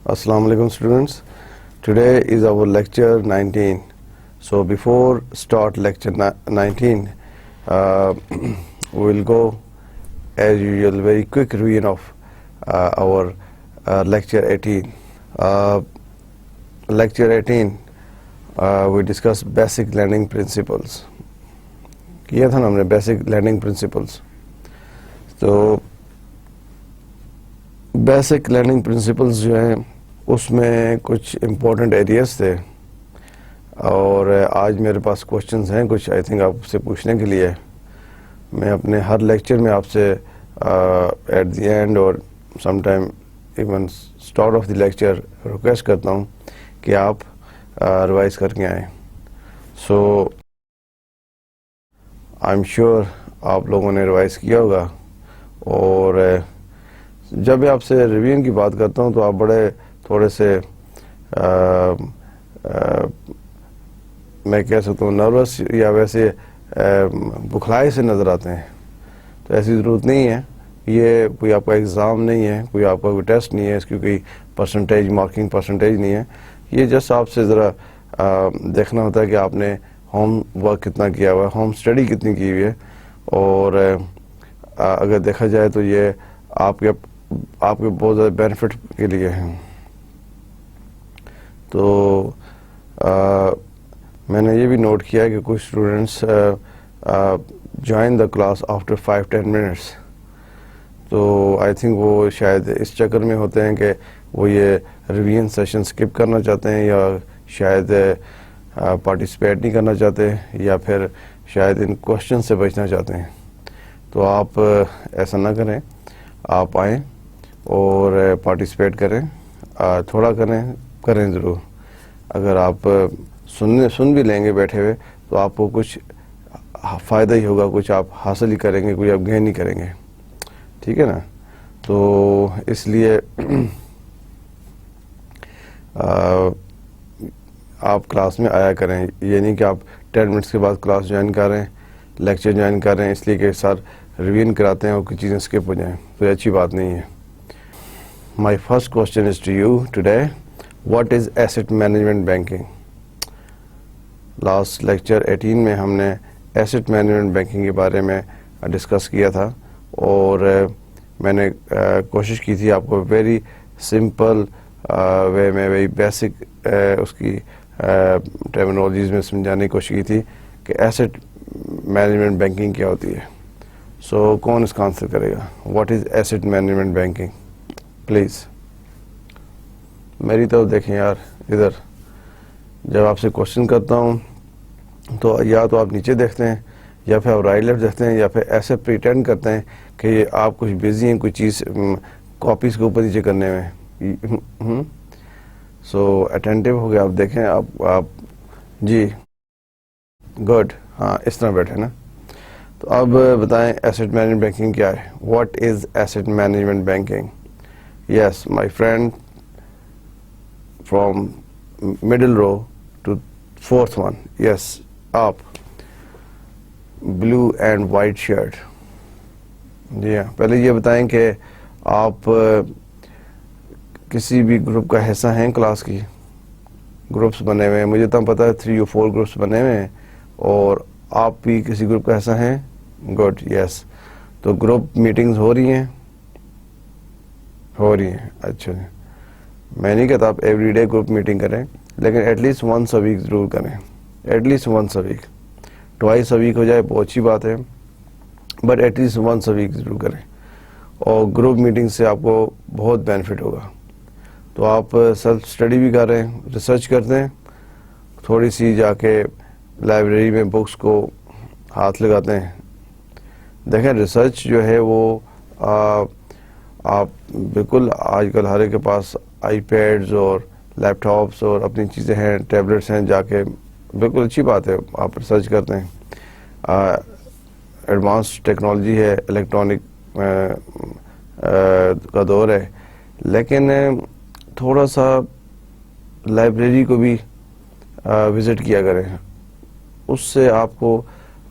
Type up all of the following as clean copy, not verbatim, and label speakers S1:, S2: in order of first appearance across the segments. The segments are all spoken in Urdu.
S1: Assalamu alaikum students. Today is our lecture 19. So before start lecture 19, we will go as usual very quick revision of our lecture 18. Lecture 18 we discuss basic lending principles. کیا تھا نا ہم نے بیسک لینڈنگ پرنسپلس. تو بیسک لینڈنگ پرنسپلس جو ہیں اس میں کچھ امپورٹنٹ ایریاز تھے اور آج میرے پاس کوشچنز ہیں کچھ آئی تھنک آپ سے پوچھنے کے لیے. میں اپنے ہر لیکچر میں آپ سے ایٹ دی اینڈ اور some time even start of the lecture request کرتا ہوں کہ آپ ریوائز کر کے آئیں. سو آئی ایم شیور آپ لوگوں نے ریوائز کیا ہوگا. اور جب بھی آپ سے ریویژن کی بات کرتا ہوں تو آپ بڑے تھوڑے سے میں کہہ سکتا ہوں نروس یا ویسے بکھلائے سے نظر آتے ہیں. تو ایسی ضرورت نہیں ہے. یہ کوئی آپ کا ایگزام نہیں ہے, کوئی آپ کا کوئی ٹیسٹ نہیں ہے, اس کی کوئی پرسنٹیج مارکنگ پرسنٹیج نہیں ہے. یہ جسٹ آپ سے ذرا دیکھنا ہوتا ہے کہ آپ نے ہوم ورک کتنا کیا ہوا ہے, ہوم اسٹڈی کتنی کی ہوئی ہے. اور اگر دیکھا جائے تو یہ آپ کے بہت زیادہ بینیفٹ کے لیے ہیں. تو میں نے یہ بھی نوٹ کیا کہ کچھ students join the class after 5-10 minutes. تو آئی تھنک وہ شاید اس چکر میں ہوتے ہیں کہ وہ یہ ریویژن سیشن اسکپ کرنا چاہتے ہیں, یا شاید پارٹیسپیٹ نہیں کرنا چاہتے, یا پھر شاید ان کوشچن سے بچنا چاہتے ہیں. تو آپ ایسا نہ کریں, آپ آئیں اور پارٹیسپیٹ کریں, تھوڑا کریں ضرور. اگر آپ سن بھی لیں گے بیٹھے ہوئے تو آپ کو کچھ فائدہ ہی ہوگا, کچھ آپ حاصل ہی کریں گے, کوئی آپ گین نہیں کریں گے. ٹھیک ہے نا. تو اس لیے آپ کلاس میں آیا کریں. یہ نہیں کہ آپ 10 منٹس کے بعد کلاس جوائن کر رہے ہیں, لیکچر جوائن کر رہے ہیں اس لیے کہ سر ریویژن کراتے ہیں اور کچھ چیزیں اسکپ ہو جائیں. تو یہ اچھی بات نہیں ہے. My first question is to you today, what is asset management banking. Last lecture 18 میں ہم نے ایسٹ مینجمنٹ بینکنگ کے بارے میں ڈسکس کیا تھا, اور میں نے کوشش کی تھی آپ کو ویری سمپل وے میں ویری بیسک اس کی ٹرمینالوجیز میں سمجھانے کی کوشش کی تھی کہ ایسٹ مینجمنٹ بینکنگ کیا ہوتی ہے. سو کون اس کا آنسر کرے گا؟ What is asset management banking please. میری طرف دیکھیں یار, ادھر جب آپ سے کوشچن کرتا ہوں تو یا تو آپ نیچے دیکھتے ہیں, یا پھر آپ رائٹ لیفٹ دیکھتے ہیں, یا پھر ایسے پریٹینڈ کرتے ہیں کہ آپ کچھ بزی ہیں, کوئی چیز کاپیز کے اوپر نیچے کرنے میں. سو اٹینٹیو ہو گیا, آپ دیکھیں آپ جی گڈ, ہاں اس طرح بیٹھے نا. تو اب بتائیں ایسٹ مینجمنٹ بینکنگ کیا ہے. What is asset management banking. Yes my friend from middle row to fourth one. Yes, up. Blue and white shirt. جی ہاں, پہلے یہ بتائیں کہ آپ کسی بھی گروپ کا حصہ ہیں. کلاس کی گروپس بنے ہوئے ہیں, مجھے تو پتا ہے 3 or 4 گروپس بنے ہوئے ہیں, اور آپ بھی کسی گروپ کا حصہ ہیں. گڈ, یس. تو گروپ میٹنگز ہو رہی ہیں. اچھا, میں نہیں کہتا آپ ایوری ڈے گروپ میٹنگ کریں, لیکن at least once a week ضرور کریں. At least once a week, twice a week ہو جائے بہت اچھی بات ہے, but at least once a week ضرور کریں. اور گروپ میٹنگ سے آپ کو بہت بینیفٹ ہوگا. تو آپ سیلف اسٹڈی بھی کر رہے ہیں, ریسرچ کرتے ہیں, تھوڑی سی جا کے لائبریری میں بکس کو ہاتھ لگاتے ہیں. دیکھیں ریسرچ جو ہے وہ آپ بالکل آج کل ہر ایک کے پاس آئی پیڈز اور لیپ ٹاپس اور اپنی چیزیں ہیں, ٹیبلٹس ہیں, جا کے بالکل اچھی بات ہے آپ ریسرچ کرتے ہیں. ایڈوانس ٹیکنالوجی ہے, الیکٹرانک کا دور ہے, لیکن تھوڑا سا لائبریری کو بھی وزٹ کیا کریں, اس سے آپ کو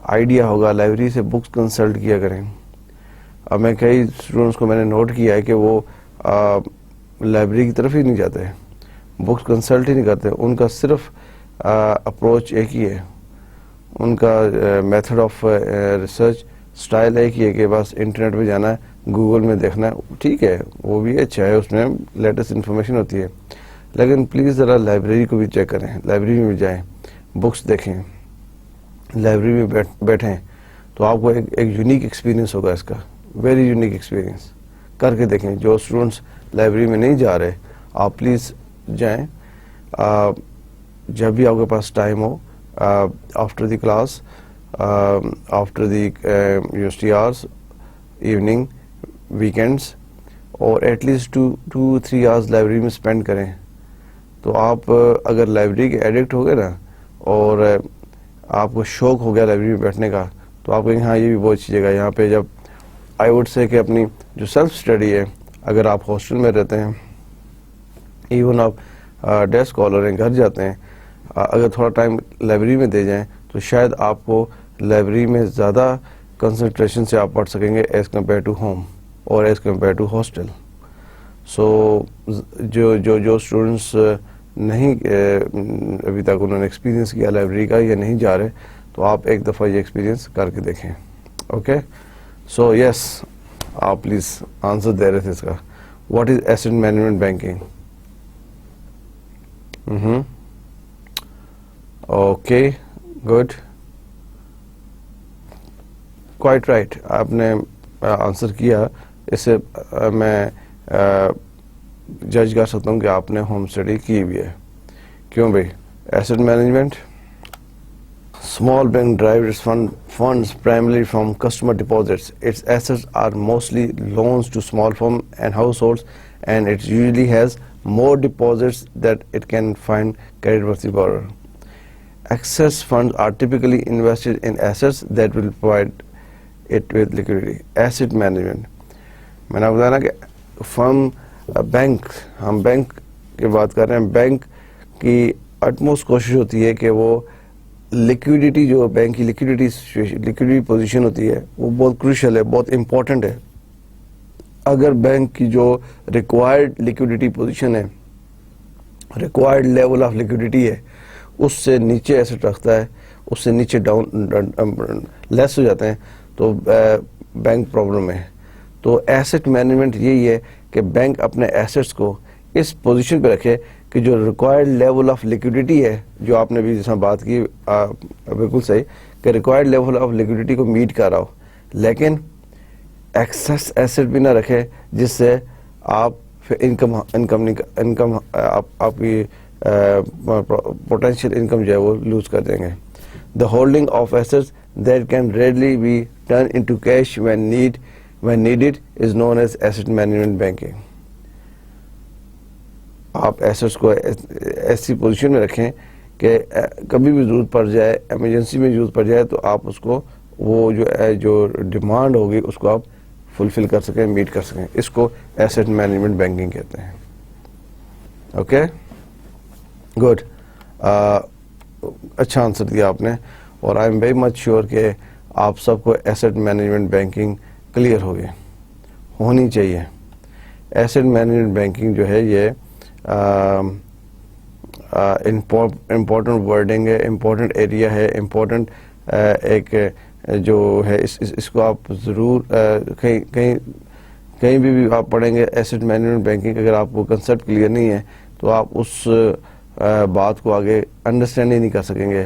S1: آئیڈیا ہوگا. لائبریری سے بکس کنسلٹ کیا کریں. اب میں کئی اسٹوڈنٹس کو میں نے نوٹ کیا ہے کہ وہ لائبریری کی طرف ہی نہیں جاتے, بکس کنسلٹ ہی نہیں کرتے. ان کا صرف اپروچ ایک ہی ہے, ان کا میتھڈ آف ریسرچ اسٹائل ایک ہی ہے کہ بس انٹرنیٹ پہ جانا ہے, گوگل میں دیکھنا ہے. ٹھیک ہے, وہ بھی اچھا ہے, اس میں لیٹسٹ انفارمیشن ہوتی ہے, لیکن پلیز ذرا لائبریری کو بھی چیک کریں, لائبریری میں جائیں, بکس دیکھیں, لائبریری میں بیٹھیں, تو آپ کو ایک یونیک ایکسپیرینس ہوگا اس کا, ویری یونیک ایکسپیرینس. کر کے دیکھیں. جو اسٹوڈنٹس لائبریری میں نہیں جا رہے, آپ پلیز جائیں, جب بھی آپ کے پاس ٹائم ہو, after the class, after the university hours, evening, weekends, اور ایٹ لیسٹ 2-3 آورس لائبریری میں اسپینڈ کریں. تو آپ اگر لائبریری کے ایڈکٹ ہو گئے نا, اور آپ کو شوق ہو گیا لائبریری میں بیٹھنے کا, تو آپ کہیں ہاں یہ بھی بہت اچھی جگہ ہے. یہاں پہ جب آئی وڈ سے کہ اپنی جو سیلف اسٹڈی ہے, اگر آپ ہاسٹل میں رہتے ہیں, ایون آپ ڈے اسکالر ہیں, گھر جاتے ہیں, اگر تھوڑا ٹائم لائبریری میں دے جائیں تو شاید آپ کو لائبریری میں زیادہ کنسنٹریشن سے آپ پڑھ سکیں گے ایز کمپیئر ٹو ہوم اور ایز کمپیئر ٹو ہاسٹل. سو جو اسٹوڈنٹس نہیں ابھی تک انہوں نے ایکسپیرینس کیا لائبریری کا یا نہیں جا رہے, تو آپ ایک دفعہ یہ ایکسپیرینس کر کے دیکھیں. اوکے, سو یس, آپ پلیز آنسر دے رہے تھے اس کا. What is asset management banking? Okay, good, quite right, آپ نے آنسر کیا. اس سے میں جج کر سکتا ہوں کہ آپ نے ہوم اسٹڈی کی ہوئی ہے. کیوں بھائی؟ Asset management, small bank derives its funds primarily from customer deposits. Its assets are mostly loans to small firms and households, and it usually has more deposits that it can find credit-worthy borrower. Excess funds are typically invested in assets that will provide it with liquidity. Asset management, میں نے آپ کو بتایا نا کہ فرم بینک, ہم بینک کی بات کر رہے ہیں. بینک کی اٹموسٹ کوشش ہوتی ہے کہ وہ لیکوڈیٹی, جو بینک کی لیکوڈیٹی پوزیشن ہوتی ہے, وہ بہت کروشل ہے, بہت امپورٹنٹ ہے. اگر بینک کی جو ریکوائرڈ لیکوڈیٹی پوزیشن ہے, ریکوائرڈ لیول آف لیکوڈیٹی ہے, اس سے نیچے ایسٹ رکھتا ہے, اس سے نیچے ڈاؤن لیس ہو جاتے ہیں, تو بینک پرابلم ہے. تو ایسٹ مینجمنٹ یہی ہے کہ بینک اپنے ایسٹس کو اس پوزیشن پہ رکھے کہ جو ریکوائرڈ لیول آف لیکوڈیٹی ہے, جو آپ نے بھی جیسا بات کی بالکل صحیح, کہ ریکوائرڈ لیول آف لیکوڈیٹی کو میٹ کر رہا ہو, لیکن ایکسس ایسٹ بھی نہ رکھے جس سے آپ انکم آپ کی پوٹینشیل انکم جو ہے وہ لوز کر دیں گے. The holding of assets that can readily be turn into cash when needed is known as asset management banking. آپ ایسٹس کو ایسی پوزیشن میں رکھیں کہ کبھی بھی ضرورت پڑ جائے, ایمرجنسی میں ضرورت پڑ جائے, تو آپ اس کو وہ جو ڈیمانڈ ہوگی اس کو آپ فلفل کر سکیں, میٹ کر سکیں. اس کو ایسٹ مینجمنٹ بینکنگ کہتے ہیں. اوکے, گڈ, اچھا آنسر دیا آپ نے, اور I am very much sure کہ آپ سب کو ایسٹ مینجمنٹ بینکنگ کلیئر ہوگی, ہونی چاہیے. ایسٹ مینجمنٹ بینکنگ جو ہے یہ امپورٹنٹ ورڈنگ ہے, امپورٹنٹ ایریا ہے, امپورٹنٹ ایک جو ہے, اس کو آپ ضرور کہیں بھی آپ پڑھیں گے ایسٹ مینجمنٹ بینکنگ, اگر آپ کو کنسیپٹ کلیئر نہیں ہے تو آپ اس بات کو آگے انڈرسٹینڈ ہی نہیں کر سکیں گے,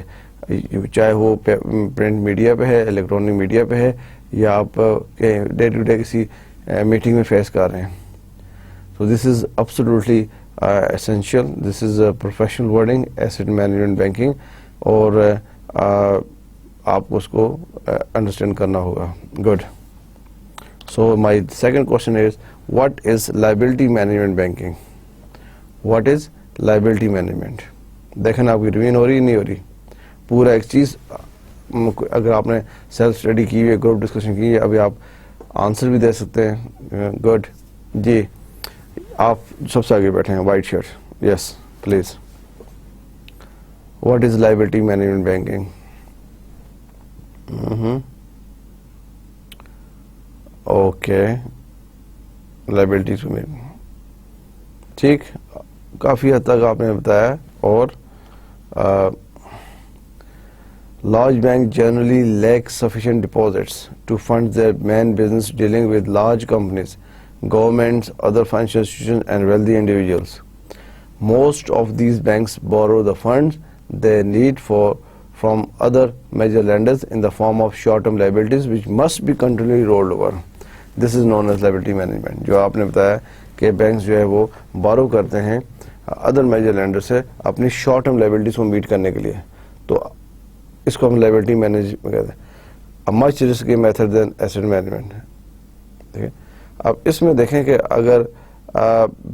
S1: چاہے وہ پرنٹ میڈیا پہ ہے, الیکٹرانک میڈیا پہ ہے, یا آپ ڈے ٹو ڈے کسی میٹنگ میں فیس کر رہے ہیں. So this is absolutely essential. This is a professional wording, asset management banking, اور آپ کو اس کو انڈرسٹینڈ کرنا ہوگا. Good. So my second question is, what is liability management banking? What is liability management? دیکھیں آپ کی ریویژن ہو رہی نہیں ہو رہی, پورا ایک چیز اگر آپ نے سیلف اسٹڈی کی ہوئی ہے, گروپ ڈسکشن کی ہے, ابھی آپ آنسر بھی دے سکتے ہیں. گڈ, جی آپ سب سے آگے بیٹھے ہیں, white shirt. Yes please. What is liability management banking? Okay, liabilities ٹھیک, کافی حد تک آپ نے بتایا. اور large banks generally lack sufficient deposits to fund their main business dealing with large companies, governments, other financial institutions and wealthy individuals. Most of these banks borrow the funds they need from other major lenders in the form of short-term liabilities which must be continually rolled over. This is known as liability management. جو آپ نے بتایا کہ بینکس جو ہے وہ بارو کرتے ہیں ادر میجر لینڈر سے اپنی شارٹ ٹرم لائبلٹیز کو میٹ کرنے کے لیے, تو اس کو ہم لائبلٹی مینجمنٹ کہتے ہیں. مچ رسکی میتھڈ دین ایسٹ مینجمنٹ. ٹھیک ہے, اب اس میں دیکھیں کہ اگر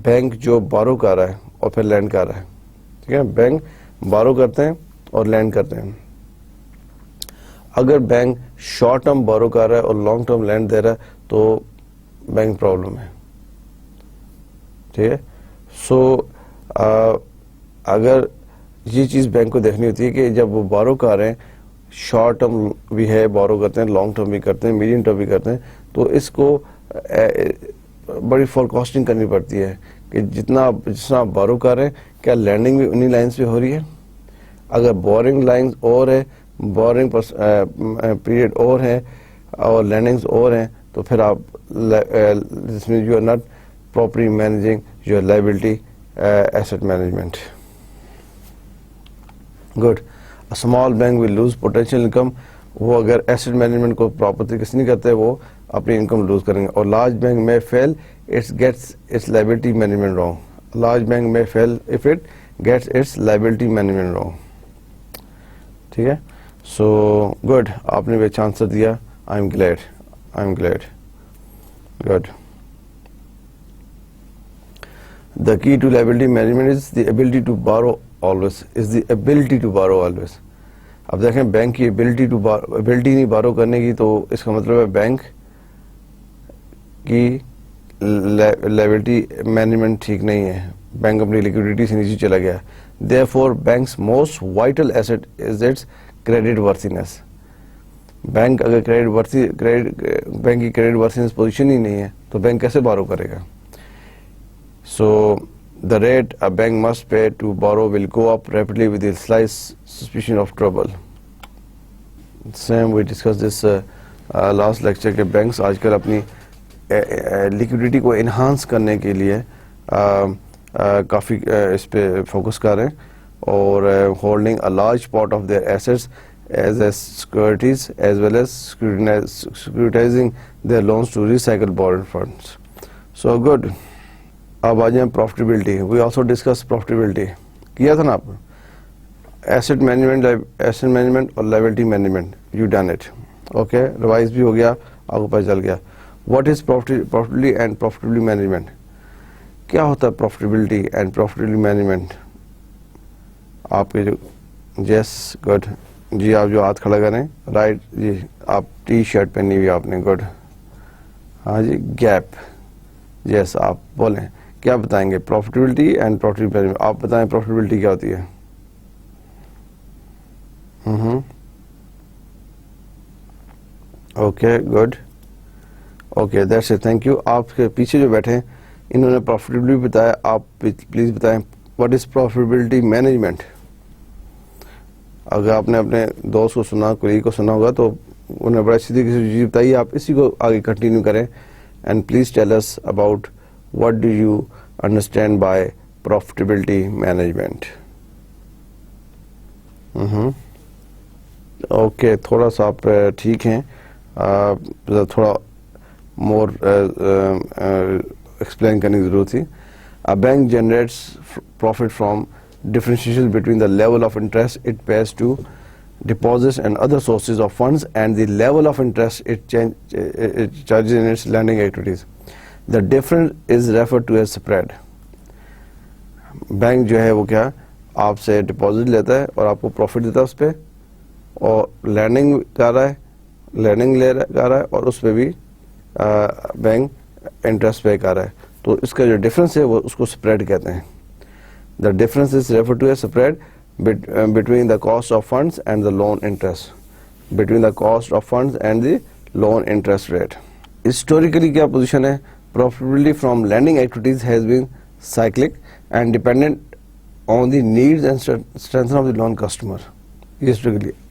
S1: بینک جو بارو کر رہا ہے اور پھر لینڈ کر رہا ہے, ٹھیک ہے, بینک بارو کرتے ہیں اور لینڈ کرتے ہیں. اگر بینک شارٹ ٹرم بارو کر رہا ہے اور لانگ ٹرم لینڈ دے رہا ہے تو بینک پرابلم ہے. ٹھیک ہے, سو اگر یہ چیز بینک کو دیکھنی ہوتی ہے کہ جب وہ بارو کر رہے ہیں, شارٹ ٹرم بھی ہے بارو کرتے ہیں, لانگ ٹرم بھی کرتے ہیں, میڈیم ٹرم بھی کرتے ہیں, تو اس کو بڑی فور کاسٹنگ کرنی پڑتی ہے کہ جتنا آپ بارو کر رہے ہیں کیا لینڈنگ بھی انہی لائنس پہ ہو رہی ہے. اگر بورنگ لائنز اور ہے, بورنگ پیریڈ اور ہے اور لینڈنگز اور ہیں, تو پھر آپ جس میں you are not properly managing your liability asset management. Good. Small bank will lose potential income. وہ اگر ایسٹ مینجمنٹ کو پراپر طریقے سے نہیں کرتے وہ اپنی انکم لوز کریں گے. اور لارج بینک میں fail its gets its liability management wrong. Large bank میں fail if it gets its liability management wrong. ٹھیک ہے, سو گڈ, آپ نے بھی اچھا آنسر دیا. I am glad. Good. The key to liability management is the ability to borrow always. اب دیکھیں بینک کی ability نہیں بارو کرنے کی, تو اس کا مطلب ہے بینک کی liability management ٹھیک نہیں ہے, بینک اپنی liquidity سے نیچے چلا گیا. Therefore, bank's most vital asset is its credit worthiness. Bank اگر بینک کی کریڈٹ ورتھینس پوزیشن ہی نہیں ہے تو بینک کیسے بارو کرے گا. So the rate a bank must pay to borrow will go up rapidly with the slight suspicion of trouble. Same we discussed this last lecture کہ بینکس آج کل اپنی لیکوڈیٹی کو انہانس کرنے کے لیے کافی اس پہ فوکس کر رہے ہیں, اور holding a large part of their assets as securities as well as securitizing their loans to recycle borrowed funds. So good. اب آ جائیں profitability. We also discuss profitability کیا تھا نا آپ, ایسٹ مینجمنٹ اور liability management, you done it. Okay, revise بھی ہو گیا, آپ کو پتہ چل گیا what is profitability and profitability management. کیا ہوتا ہے پروفٹیبلٹی اینڈ پروفٹیبلٹی مینجمنٹ. آپ کے جو یس گڈ جی, آپ جو ہاتھ کھڑا کریں رائٹ جی, آپ ٹی شرٹ پہنی ہوئی آپ نے, گڈ. ہاں جی, گیپ. یس, آپ بولیں کیا بتائیں گے پروفٹیبلٹی اینڈ پروفٹیبلٹی مینجمنٹ. آپ بتائیں پروفٹیبلٹی کیا ہوتی ہے. Okay good. Okay that's it, thank you. آپ کے پیچھے جو بیٹھے ہیں انہوں نے پروفٹیبلٹی بتایا, آپ پلیز بتائیں واٹ از پروفٹیبلٹی مینجمنٹ. اگر آپ نے اپنے دوست کو سنا, کولیگ کو سنا ہوگا تو انہوں نے بڑا اچھی طریقے سے چیز بتائی. آپ اسی کو آگے کنٹینیو کریں. And please tell us about what do you understand by profitability management. Okay, تھوڑا سا آپ ٹھیک ہیں, تھوڑا مور ایکسپلین کرنے کی ضرورت تھی. A bank generates profit from differentiation between the level of interest it pays to deposits and other sources of funds and the level of interest it charges in its lending activities. The difference is referred to as spread. Bank جو ہے وہ کیا آپ سے ڈپازٹ لیتا ہے اور آپ کو پروفٹ دیتا ہے اس پہ, اور لینڈنگ کر رہا ہے, لینڈنگ کر رہا ہے اور اس پہ بھی بینک انٹرسٹ پے کر رہا ہے. تو اس کا جو ڈفرینس ہے وہ اس کو سپریڈ کہتے ہیں. The difference is referred to as spread between the cost of funds and the loan interest. Between the cost of funds and the loan interest rate. Historically کیا پوزیشن ہے, profitability from lending activities has been cyclic and dependent on the needs and strength of the loan customer. Historically,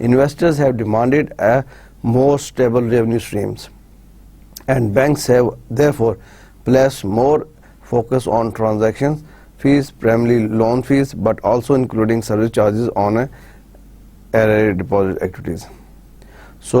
S1: Investors have demanded a more stable revenue streams, and banks have therefore placed more focus on transaction fees, primarily loan fees, but also including service charges on arrear deposit activities. So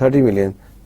S1: 30 million,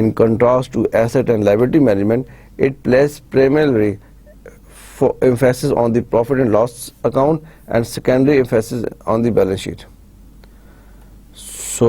S1: In contrast to asset and liability management, it places primarily for emphasis on the profit and loss account and secondary emphasis on the balance sheet. So,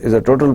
S1: is a total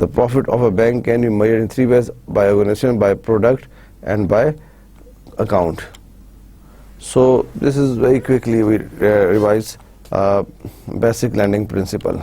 S1: the profit of a bank can be measured in 3 ways: by organization, by product, and by account. So this is very quickly we revise basic lending principle.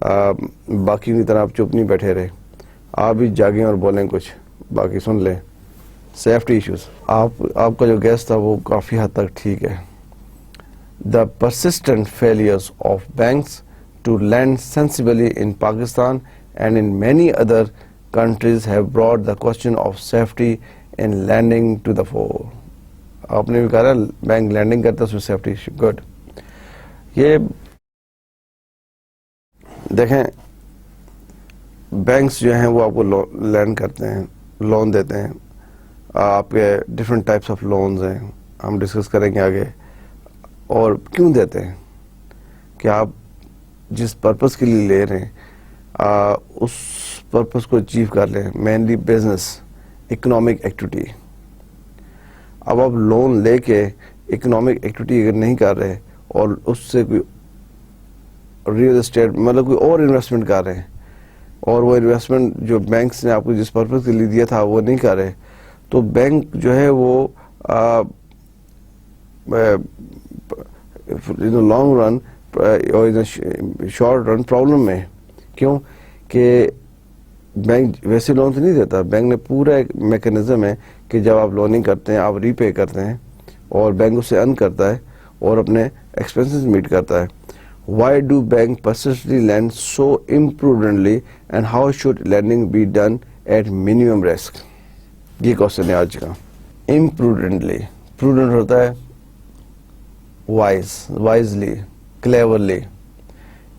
S1: باقی کی طرح آپ چپ نہیں بیٹھے رہے, آپ بھی جاگیں اور بولیں کچھ, باقی سن لیں. سیفٹی ایشوز, آپ کا جو گیس تھا وہ کافی حد تک ٹھیک ہے. The persistent failures of banks to lend sensibly in Pakistan and in many other countries have brought the question of safety in lending to the fore. آپ نے بھی کہا بینک لینڈنگ کرتا ہے اس میں سیفٹی ایشو. گڈ. یہ دیکھیں بینکس جو ہیں وہ آپ کو لینڈ کرتے ہیں, لون دیتے ہیں. آپ کے ڈفرینٹ ٹائپس آف لونز ہیں, ہم ڈسکس کریں گے آگے. اور کیوں دیتے ہیں کہ آپ جس پرپس کے لیے لے رہے ہیں اس پرپس کو اچیو کر لیں. Mainly business, economic activity. اب آپ لون لے کے اکنامک ایکٹیویٹی اگر نہیں کر رہے اور اس سے کوئی ریئل اسٹیٹ مطلب کوئی اور انویسٹمنٹ کر رہے ہیں, اور وہ انویسٹمنٹ جو بینکس نے آپ کو جس پرپز کے لیے دیا تھا وہ نہیں کر رہے, تو بینک جو ہے وہ لانگ رن اور شارٹ رن پرابلم میں. کیوں کہ بینک ویسے لون تو نہیں دیتا, بینک نے پورا ایک میکینزم ہے کہ جب آپ لوننگ کرتے ہیں آپ ری پے کرتے ہیں اور بینک اسے ارن کرتا ہے اور اپنے ایکسپینسز میٹ کرتا ہے. Why do banks persistently lend so imprudently and how should lending be done at minimum risk? یہ کوشچن ہے آج کا. Imprudently, prudent ہوتا ہے wise, wisely, cleverly.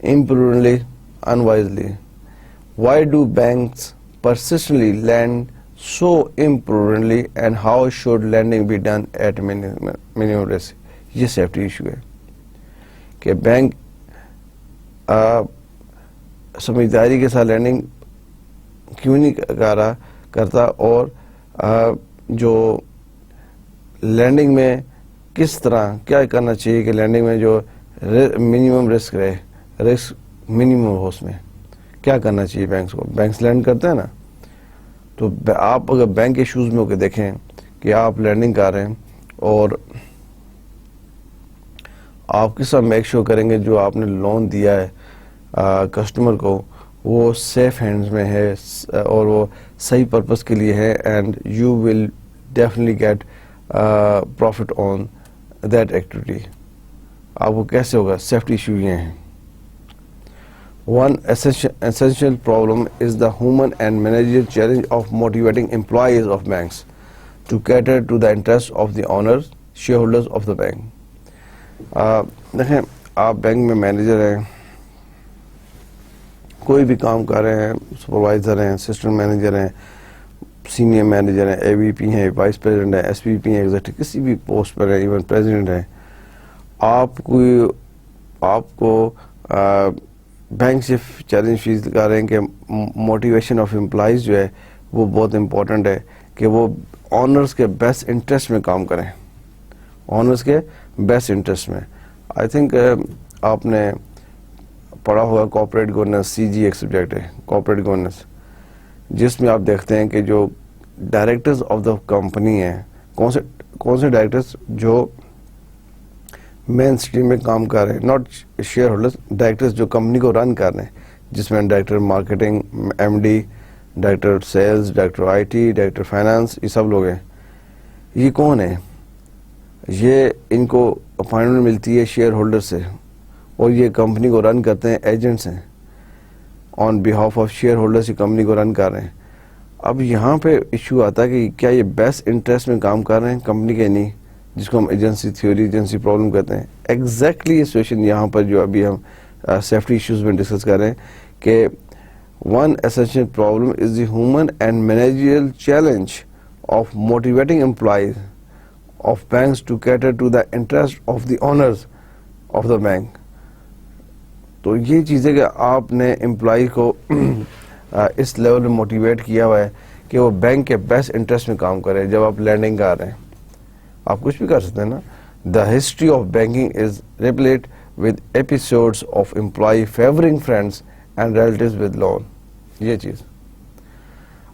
S1: Imprudently, unwisely. Why do banks persistently lend so imprudently and how should lending be done at minimum risk? یہ سیفٹی ایشو ہے کہ بینک سمجھداری کے ساتھ لینڈنگ کیوں نہیں کرتا, اور جو لینڈنگ میں کس طرح کیا کرنا چاہیے کہ لینڈنگ میں جو منیمم رسک رہے, رسک منیمم ہو, اس میں کیا کرنا چاہیے بینکس کو. بینکس لینڈ کرتے ہیں نا, تو آپ اگر بینک کے شوز میں ہو کے دیکھیں کہ آپ لینڈنگ کر رہے ہیں اور آپ کس طرح میک شور کریں گے جو آپ نے لون دیا ہے کسٹمر کو وہ سیف ہینڈز میں ہے اور وہ صحیح پرپس کے لیے ہے, and you will definitely get profit on that activity. آپ کو کیسے ہوگا؟ سیفٹی ایشو یہ ہیں. One essential problem is the human and managerial challenge of motivating employees of banks to cater to the interests of the owners, shareholders of the bank. دیکھیں آپ بینک میں مینیجر ہیں, کوئی بھی کام کر رہے ہیں, سپروائزر ہیں, اسسٹنٹ مینیجر ہیں, سینئر مینیجر ہیں, اے وی پی ہیں, وائس پریزیڈنٹ ہیں, ایس پی پی ہیں, ایگزیکٹو کسی بھی پوسٹ پر ہیں, ایون پریزیڈنٹ ہیں, آپ کو بینک سے چیلنج فیل کر رہے ہیں کہ موٹیویشن آف امپلائیز جو ہے وہ بہت امپورٹنٹ ہے کہ وہ آنرز کے بیسٹ انٹرسٹ میں کام کریں, آنرز کے بیسٹ انٹرسٹ میں. آئی تھنک آپ نے پڑھا ہوگا کارپوریٹ گورننس, سی جی ایک سبجیکٹ ہے کارپوریٹ گورننس, جس میں آپ دیکھتے ہیں کہ جو ڈائریکٹرز آف دا کمپنی ہیں, کون سے ڈائریکٹرز جو مین اسٹریم میں کام کر رہے ہیں, ناٹ شیئر ہولڈرز, ڈائریکٹرز جو کمپنی کو رن کر رہے ہیں, جس میں director marketing, M D, director sales, director I T, director finance, یہ سب لوگ ہیں. یہ کون ہیں؟ یہ ان کو اپائنٹمنٹ ملتی ہے شیئر ہولڈر سے اور یہ کمپنی کو رن کرتے ہیں, ایجنٹس ہیں, آن بیہاف آف شیئر ہولڈرس یہ کمپنی کو رن کر رہے ہیں. اب یہاں پہ ایشو آتا ہے کہ کیا یہ بیسٹ انٹرسٹ میں کام کر رہے ہیں کمپنی کے, نہیں, جس کو ہم ایجنسی تھیوری, ایجنسی پرابلم کہتے ہیں. ایگزیکٹلی یہ سچویشن یہاں پر جو ابھی ہم سیفٹی ایشوز میں ڈسکس کر رہے ہیں کہ one essential problem is the human and managerial challenge of motivating employees of banks to cater to the interest of the owners of the bank. تو یہ چیز ہے کہ آپ نے امپلائی کو اس لیول میں موٹیویٹ کیا ہوا ہے کہ وہ بینک کے بیسٹ انٹرسٹ میں کام کرے. جب آپ لینڈنگ کر رہے ہیں آپ کچھ بھی کر سکتے ہیں نا. The history of banking is replete with episodes of employee favoring friends and relatives with loan. یہ چیز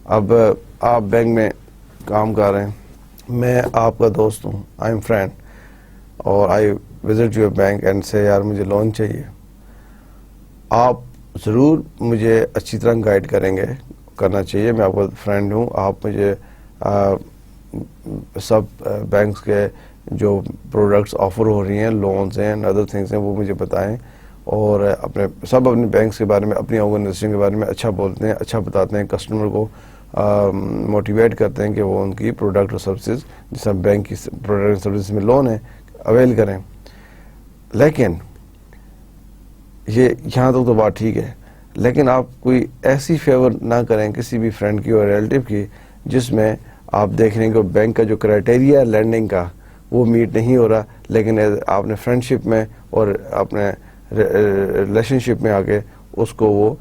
S1: اب آپ بینک میں کام کر رہے ہیں, میں آپ کا دوست ہوں, آئی ایم فرینڈ, اور I visit your bank and سے یار مجھے لون چاہیے. آپ ضرور مجھے اچھی طرح گائیڈ کریں گے, کرنا چاہیے. میں آپ کا فرینڈ ہوں, آپ مجھے سب بینکس کے جو پروڈکٹس آفر ہو رہی ہیں, لونز ہیں, ادر تھنگس ہیں, وہ مجھے بتائیں. اور اپنے بینکس کے بارے میں, اپنی آرگنائزیشن کے بارے میں اچھا بولتے ہیں, اچھا بتاتے ہیں, کسٹمر کو موٹیویٹ کرتے ہیں کہ وہ ان کی پروڈکٹ اور سروسز, جیسا بینک کی پروڈکٹ اور سروسز میں لون ہے, اویل کریں. لیکن یہ یہاں تک تو بات ٹھیک ہے, لیکن آپ کوئی ایسی فیور نہ کریں کسی بھی فرینڈ کی اور ریلیٹیو کی جس میں آپ دیکھ رہے ہیں کہ بینک کا جو کرائٹیریا ہے لینڈنگ کا وہ میٹ نہیں ہو رہا, لیکن آپ نے فرینڈ شپ میں اور اپنے ریلیشن شپ میں آ کے اس کو وہ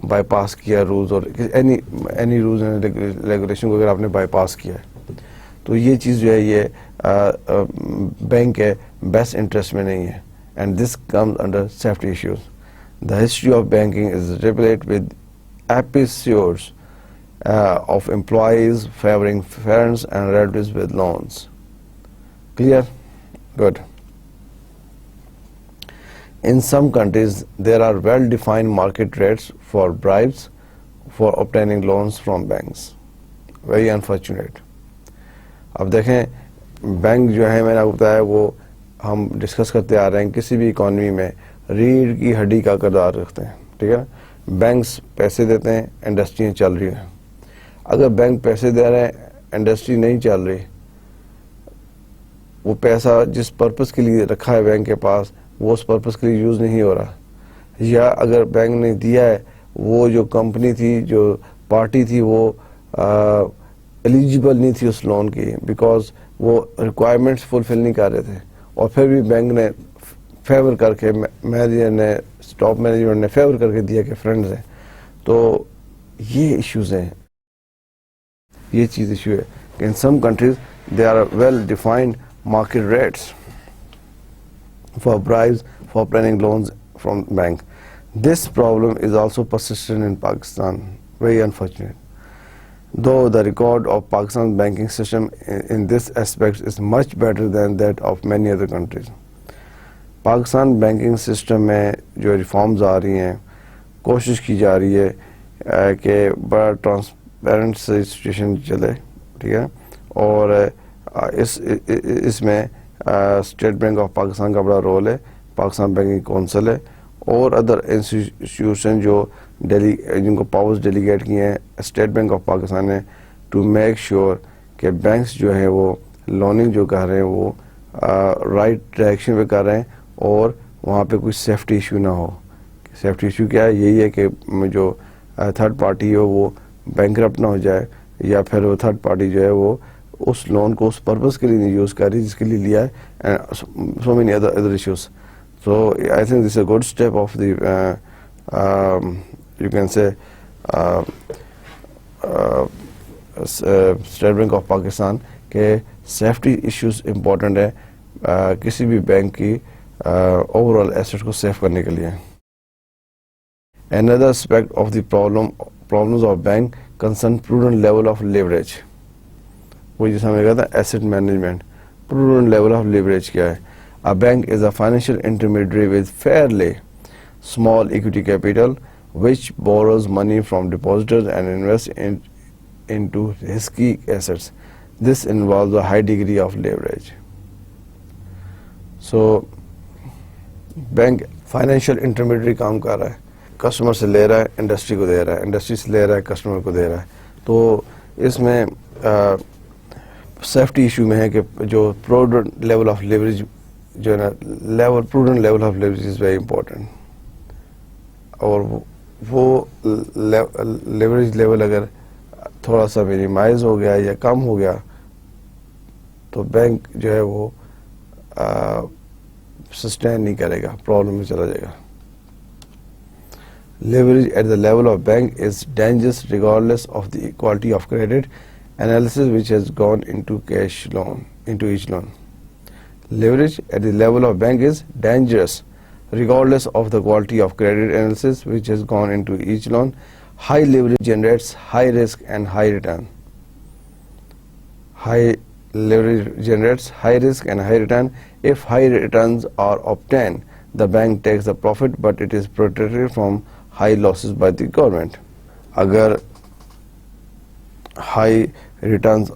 S1: بائی پاس کیا رولز, اور اینی رولز اینڈ ریگولیشن کو اگر آپ نے بائی پاس کیا ہے تو یہ چیز جو ہے یہ بینک کے بیسٹ انٹرسٹ میں نہیں ہے. And this comes under safety issues. The history of banking is replete with episodes of employees favoring friends and relatives with loans. Clear? Good. In some countries, there are well-defined market rates for bribes for obtaining loans from banks. Very unfortunate. اب دیکھیں بینک جو ہے, میں نے آپ کو بتایا, وہ ہم ڈسکس کرتے آ رہے ہیں کسی بھی اکانومی میں ریڑھ کی ہڈی کا کردار رکھتے ہیں. ٹھیک ہے, بینکس پیسے دیتے ہیں, انڈسٹریاں چل رہی ہیں. اگر بینک پیسے دے رہے ہیں, انڈسٹری نہیں چل رہی, وہ پیسہ جس پرپس کے لیے رکھا ہے بینک کے پاس وہ اس پرپس کے لیے یوز نہیں ہو رہا, یا اگر بینک نے دیا ہے, وہ جو کمپنی تھی, جو پارٹی تھی, وہ ایلیجیبل نہیں تھی اس لون کی, بیکاز وہ ریکوائرمنٹس فلفل نہیں کر رہے تھے, اور پھر بھی بینک نے فیور کر کے, مینیجر نے, ٹاپ مینجمنٹ نے فیور کر کے دیا کہ فرینڈز ہیں. تو یہ ایشوز ہیں, یہ چیز ایشو ہے کہ in some countries they are well defined market rates for bribes for planning loans from bank. This problem is also persistent in Pakistan. Very unfortunate. Though the record of Pakistan's banking system in this aspect is much better than that of many other countries. Pakistan banking system میں جو ریفارمز آ رہی ہیں, کوشش کی جا رہی ہے کہ بڑا ٹرانسپیرنٹ سچویشن چلے. ٹھیک ہے, اور اس میں اسٹیٹ بینک آف پاکستان کا بڑا رول ہے, پاکستان بینکنگ کونسل ہے, اور ادر انسٹیٹیوشن جو جن کو پاورز ڈیلیگیٹ کیے ہیں اسٹیٹ بینک آف پاکستان نے, ٹو میک شیور کہ بینکس جو ہیں وہ لوننگ جو کر رہے ہیں وہ رائٹ ڈائریکشن پہ کر رہے ہیں, اور وہاں پہ کوئی سیفٹی ایشو نہ ہو. سیفٹی ایشو کیا ہے, یہی ہے کہ جو تھرڈ پارٹی ہو وہ بینکرپٹ نہ ہو جائے, یا پھر وہ تھرڈ پارٹی جو ہے وہ اس لون کو اس پرپز کے لیے نہیں یوز کر رہی جس کے لیے لیا ہے. So many other issues. So I think this a good step of the you can say state bank of Pakistan کہ سیفٹی ایشوز امپورٹنٹ ہے کسی بھی بینک کی اوور آل ایسٹ کو سیف کرنے کے لیے. Another aspect of the problems of bank concern prudent level of leverage. وہ جیسے ہم نے کہا تھا asset management. prudent level of leverage کیا ہے؟ A bank is a financial intermediary with fairly small equity capital which borrows money from depositors and invests into risky assets. This involves a high degree of leverage. So, bank financial intermediary کام کر رہا ہے, کسٹمر سے لے رہا ہے, انڈسٹری کو دے رہا ہے, انڈسٹری سے لے رہا ہے, کسٹمر کو دے رہا ہے. تو اس میں سیفٹی ایشو میں ہے کہ جو پروڈنٹ لیول آف لیوریج جو ہے نا, prudent level of leverage is very important. اور وہ لیوریج لیول اگر تھوڑا سا مینیمائز ہو گیا یا کم ہو گیا تو بینک جو ہے وہ سسٹین نہیں کرے گا, پرابلم میں چلا جائے گا. Leverage at the level of bank is dangerous regardless of the quality of credit analysis which has gone into each loan. Leverage at the level of bank is dangerous regardless of the quality of credit analysis which has gone into each loan. High leverage generates high risk and high return. High leverage generates high risk and high return. If high returns are obtained, the bank takes the profit, but it is protected from high losses by the government. اگر high returns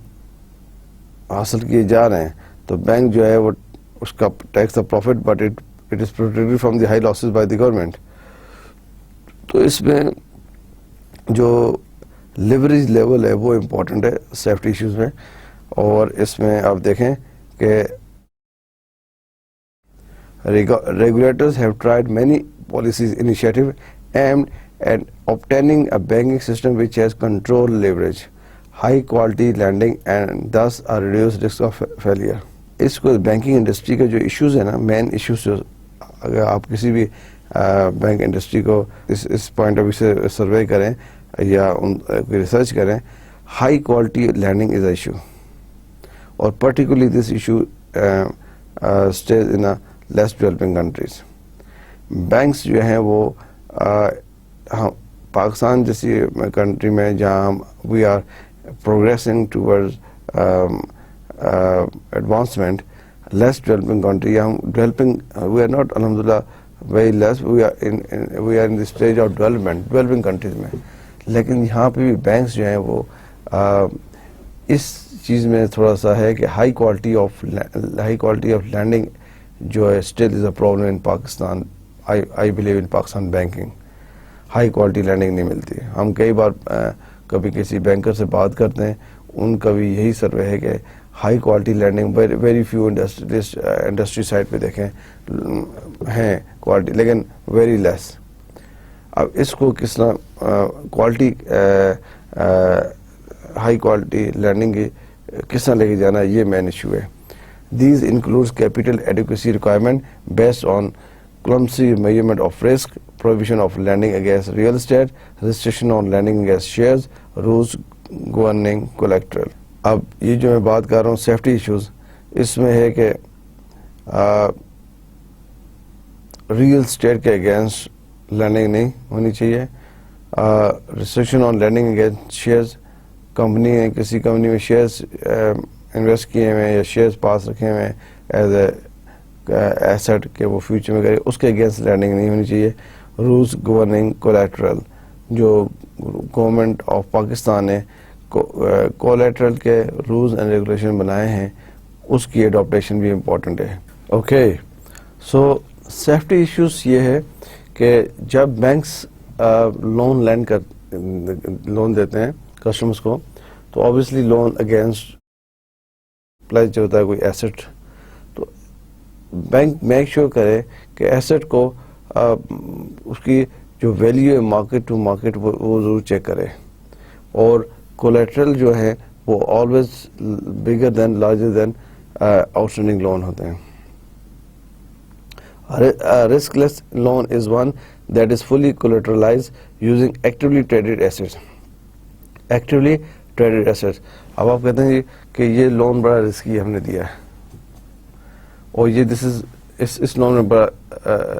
S1: حاصل کیے جا رہے ہیں تو بینک جو ہے وہ اس کا tax the profit but it is protected from the high losses by the government. تو اس میں جو لیوریج لیول ہے وہ امپورٹنٹ ہے سیفٹی ایشوز میں. اور اس میں آپ دیکھیں کہ regulators have tried many policies initiative aimed at obtaining a banking system which has control leverage, high quality lending and thus a reduced risk of failure. اس کو بینکنگ انڈسٹری کے جو ایشوز ہیں نا، مین ایشوز جو اگر آپ کسی بھی بینک انڈسٹری کو اس پوائنٹ آف ویو سے سروے کریں یا کوئی ریسرچ کریں، high quality lending is a issue. اور particularly this issue stays in less developing countries. Banks جو ہیں وہ پاکستان جیسی کنٹری میں جہاں we are progressing towards advancement, less developing country, ہم ڈیولپنگ وی آر ناٹ الحمدللہ very less, we are in the stage of development developing countries میں. لیکن یہاں پہ بھی بینکس جو ہیں وہ اس چیز میں تھوڑا سا ہے کہ ہائی کوالٹی آف لینڈنگ جو ہے still is a problem in Pakistan. I believe in Pakistan banking high quality lending نہیں ملتی. ہم کئی بار کبھی کسی بینکر سے بات کرتے ہیں، ان کا بھی یہی سروے ہے کہ high quality lending very few industry side پہ دیکھیں ہیں کوالٹی، لیکن ویری لیس. اب اس کو کس طرح کوالٹی ہائی کوالٹی لینڈنگ کی کس طرح لے کے جانا ہے، یہ مین ایشو ہے. These includes capital adequacy requirement based on clumsy measurement of risk, prohibition of lending against real estate, restriction on lending against shares, rules governing collateral. اب یہ جو میں بات کر رہا ہوں سیفٹی ایشوز، اس میں ہے کہ ریئل اسٹیٹ کے اگینسٹ لینڈنگ نہیں ہونی چاہیے. Restriction on lending against shares, company نے کسی کمپنی میں شیئرز انویسٹ کیے ہوئے ہیں یا شیئرز پاس رکھے ہوئے ہیں ایز اے ایسٹ کہ وہ فیوچر میں کرے، اس کے اگینسٹ لینڈنگ نہیں ہونی چاہیے. رولز گورننگ کولیٹرل، جو گورنمنٹ آف پاکستان نے کولیٹرل کے رولز اینڈ ریگولیشن بنائے ہیں، اس کی اڈاپٹیشن بھی امپورٹنٹ ہے. اوکے، سو سیفٹی ایشوز یہ ہے کہ جب بینکس لون دیتے ہیں کسٹمرس کو، تو obviously لون اگینسٹ پلیج جو ہوتا ہے کوئی ایسٹ، تو بینک میک شیور کرے کہ ایسٹ کو اس کی جو ویلیو ہے مارکیٹ ٹو مارکیٹ وہ ضرور چیک کرے. اور کولیٹرل جو ہے وہ آلویز بگر دین larger then out standing loan ہوتے ہیں. Risk less loan is one that is fully کولیٹرلائز using actually traded assets. Actually traded assets, اب آپ کہتے ہیں کہ یہ لون بڑا رسکی ہم نے دیا ہے اور یہ اس لون میں بڑا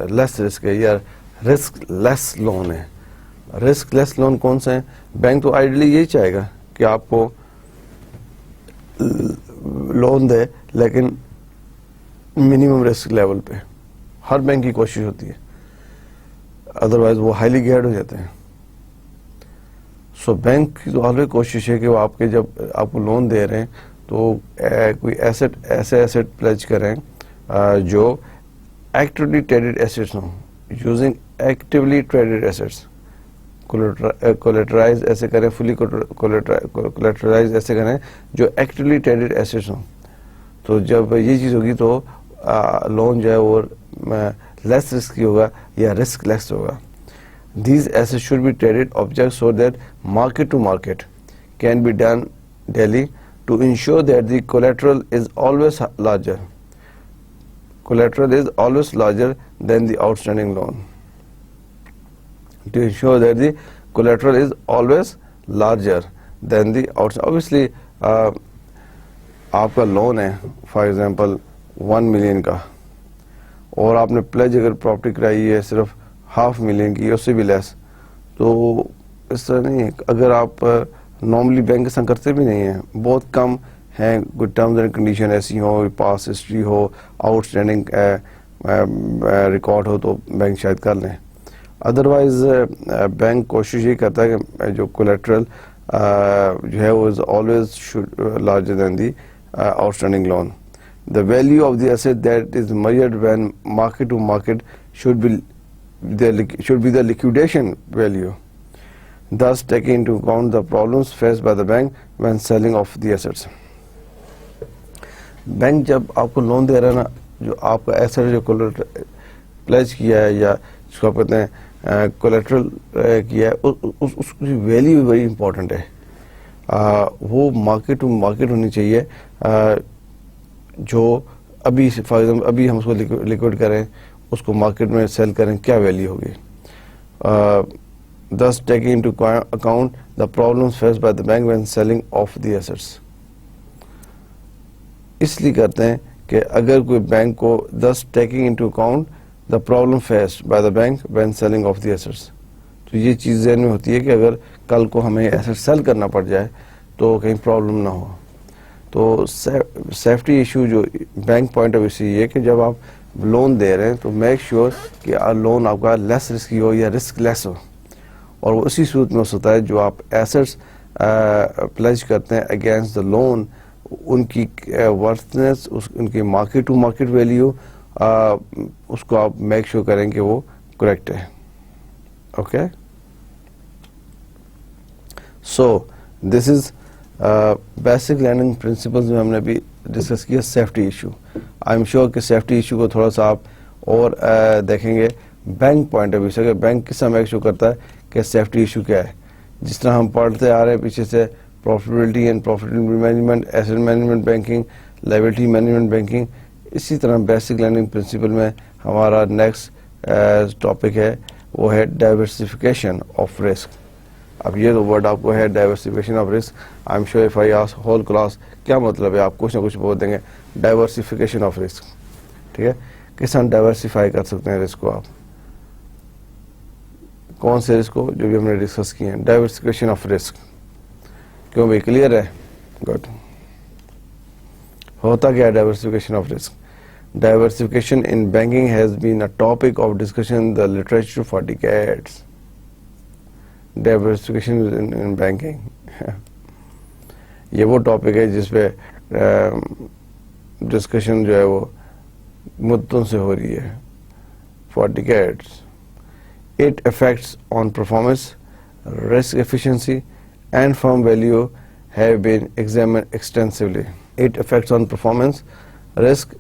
S1: لیس رسک ہے، یا رسک لیس لون ہے. رسک لیس لون کون سے ہیں؟ بینک تو آئیڈلی یہی چاہے گا کہ آپ کو لون دے لیکن منیمم رسک لیول پہ. ہر بینک کی کوشش ہوتی ہے، ادروائز وہ ہائیلی گیئرڈ ہو جاتے ہیں. سو بینک کی تو آلویز کوشش ہے کہ وہ آپ کے جب آپ کو لون دے رہے ہیں تو کوئی ایسے ایسٹ پلیج کریں جو ایکٹیولی ٹریڈڈ ایسٹس ہوں، یوزنگ ایکٹیولی ٹریڈڈ ایسٹس. کولیٹرائز ایسے کریں، فلی کولیٹرائز ایسے کریں جو ایکٹیولی ٹریڈڈ ایسٹس ہوں. تو جب یہ چیز ہوگی تو لون جو ہے وہ لیس رسکی ہوگا یا رسک لیس ہوگا. These assets should be traded objects so that market to market can be done daily to ensure that the collateral is always larger. Collateral is always larger than the outstanding loan. To ensure that the collateral is always larger than the outstanding. Obviously, آپ کا لون ہے فار ایگزامپل 1 ملین کا اور آپ نے پلیج اگر پراپرٹی کرائی ہے صرف 500,000 کی، اس سے بھی لیس، تو اس طرح نہیں ہے. اگر آپ نارملی بینک کے ساتھ کرتے بھی نہیں ہیں، بہت کم ہیں کوئی ٹرمز اینڈ کنڈیشن ایسی ہو، پاس ہسٹری ہو، آؤٹ اسٹینڈنگ ریکارڈ ہو تو بینک شاید کر لیں. ادروائز بینک کوشش یہ کرتا ہے کہ جو کولیٹرل جو ہے وہ always should larger than the outstanding loan. The value of the asset that is measured when market to market should be the liquidation value, thus taking into account the problems faced by the bank when selling off the assets. Bank جب آپ کو لون دے رہا ہے نا, جو آپ کا ایسٹ جو پلیج کیا ہے یا جس کو آپ کہتے ہیں کولیٹرل کیا ہے, اس کی ویلیو بڑی امپورٹنٹ ہے. وہ مارکیٹ ٹو مارکیٹ ہونی چاہیے. جو ابھی فار ایگزامپل ابھی ہم اس کو لیکوڈ کریں, اس کو مارکیٹ میں سیل کریں, کیا ویلیو ہوگی. thus taking into account the problems faced by the bank when selling off the assets. اس لیے کرتے ہیں کہ اگر کوئی بینک کو thus taking into account the problem faced by the bank when selling off the assets, تو یہ چیز ذہن میں ہوتی ہے کہ اگر کل کو ہمیں ایسٹ سیل کرنا پڑ جائے تو کہیں پرابلم نہ ہو. تو سیفٹی ایشو جو بینک پوائنٹ آف ویو سے یہ ہے کہ جب آپ لون دے رہے ہیں تو میک شیور کہ لون آپ کا لیس رسکی ہو یا رسک لیس ہو, اور وہ اسی صورت میں ہوتا ہے جو آپ ایسٹس پلیج کرتے ہیں اگینسٹ دا لون, ان کی ورتھنیس, ان کی مارکیٹ ٹو مارکیٹ ویلیو, اس کو آپ میک شیور کریں کہ وہ کریکٹ ہے. Okay, so this is basic lending principles میں ہم نے بھی ڈسکس کیا. Safety issue, I am sure کہ سیفٹی ایشو کو تھوڑا سا آپ اور دیکھیں گے بینک پوائنٹ آف ویو سے, کہ بینک کس طرح میک شیور کرتا ہے کہ سیفٹی ایشو کیا ہے. جس طرح ہم پڑھتے آ رہے ہیں پیچھے سے, profitability and profitability management, asset management banking, liability management banking, اسی طرح بیسک لینڈنگ پرنسپل میں ہمارا نیکسٹ ٹاپک ہے وہ ہے ڈائیورسفیکیشن آف رسک. اب یہ ورڈ آپ کو ہے diversification of risk. I am sure if I ask whole class کیا مطلب ہے, آپ کچھ نہ کچھ بول دیں گے ڈائیورسفیکیشن آف رسک. ٹھیک ہے, کس طرح ڈائیورسیفائی کر سکتے ہیں رسک کو آپ, کون سے رسک کو, جو بھی ہم نے ڈسکس کیے ہیں. ڈائیورسفیکیشن آف رسک, کیوں بھائی کلیئر ہے؟ گڈ. ہوتا کیا ہے diversification of risk? Diversification in banking has been a topic of discussion in the literature for decades. Diversification in banking. یہ وہ ٹاپک ہے جس پہ ڈسکشن جو ہے وہ مدتوں سے ہو رہی ہے, for decades. It effects on performance, risk efficiency and firm value have been examined extensively. It effects on performance, risk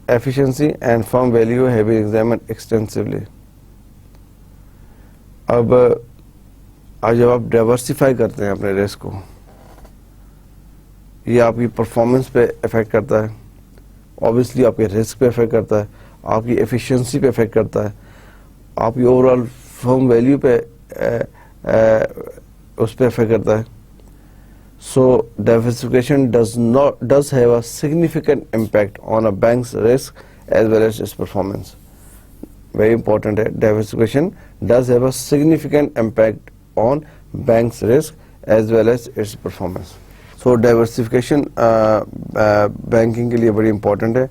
S1: efficiency and firm value have been examined extensively. اب جب آپ ڈائیورسیفائی کرتے ہیں اپنے رسک کو, یہ آپ کی پرفارمنس پہ افیکٹ کرتا ہے, اوبیسلی آپ کے رسک پہ افیکٹ کرتا ہے, آپ کی ایفیشنسی پہ افیکٹ کرتا ہے, آپ کی اوور آل فرم ویلیو پہ اس پہ افیکٹ کرتا ہے. So diversification does have a significant impact on a bank's risk as well as its performance. Very important. Diversification does have a significant impact on bank's risk as well as its performance. So diversification banking کے لیے بڑی important ہے.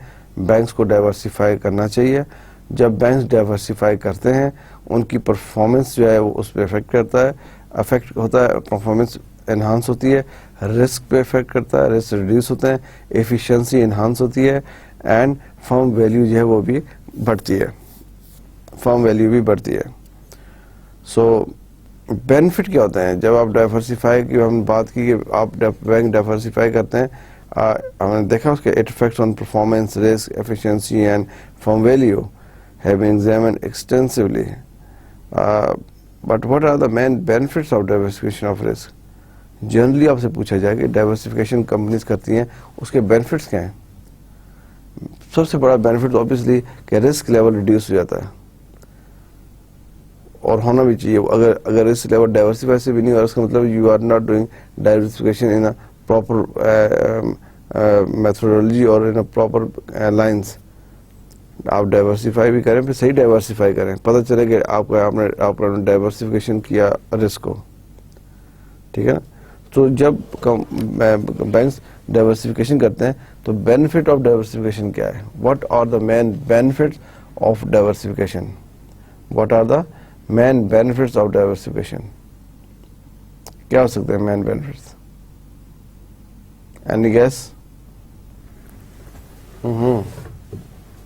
S1: Banks کو diversify کرنا چاہیے. جب banks diversify کرتے ہیں ان کی performance جو ہے وہ اس پہ افیکٹ کرتا ہے, افیکٹ ہوتا ہے, performance انہانس ہوتی ہے, رسک پہ افیکٹ کرتا ہے, رسک ریڈیوس ہوتے ہیں, ایفیشنسی انہانس ہوتی ہے, اینڈ فرم ویلیو جو ہے وہ بھی بڑھتی ہے, فرم ویلیو بھی بڑھتی ہے. سو بینیفٹ کیا ہوتے ہیں جب آپ ڈائیورسیفائی کی ہم بات کی کہ آپ بینک ڈائیورسیفائی کرتے ہیں, ہم نے دیکھا اس کے it effects on performance, risk, efficiency and firm value have been examined extensively. But what are the main benefits of diversification of risk? Generally آپ سے پوچھا جائے کہ ڈائیورسیفیکیشن کمپنیز کرتی ہیں, اس کے بینیفٹس کیا ہیں؟ سب سے بڑا بینیفٹ اوبیسلی کہ رسک لیول ریڈیوس ہو جاتا ہے, اور ہونا بھی چاہیے. اگر رسک لیول ڈائیورسیفائی سے بھی نہیں ہو رہا, اس کا مطلب you are not doing diversification in a proper methodology اور ان اے پراپر لائنس. آپ ڈائیورسیفائی بھی کریں, پھر صحیح ڈائیورسیفائی کریں, پتہ چلے کہ آپ نے ڈائیورسیفیکیشن کیا رسک کو. ٹھیک ہے نا. تو جب بینکس ڈائیورسیفیکیشن کرتے ہیں تو بینیفٹ آف ڈائیورسیفیکیشن کیا ہے؟ What are the main benefits of diversification? What are the main benefits of diversification کیا ہو سکتے ہیں main benefits? Any guess?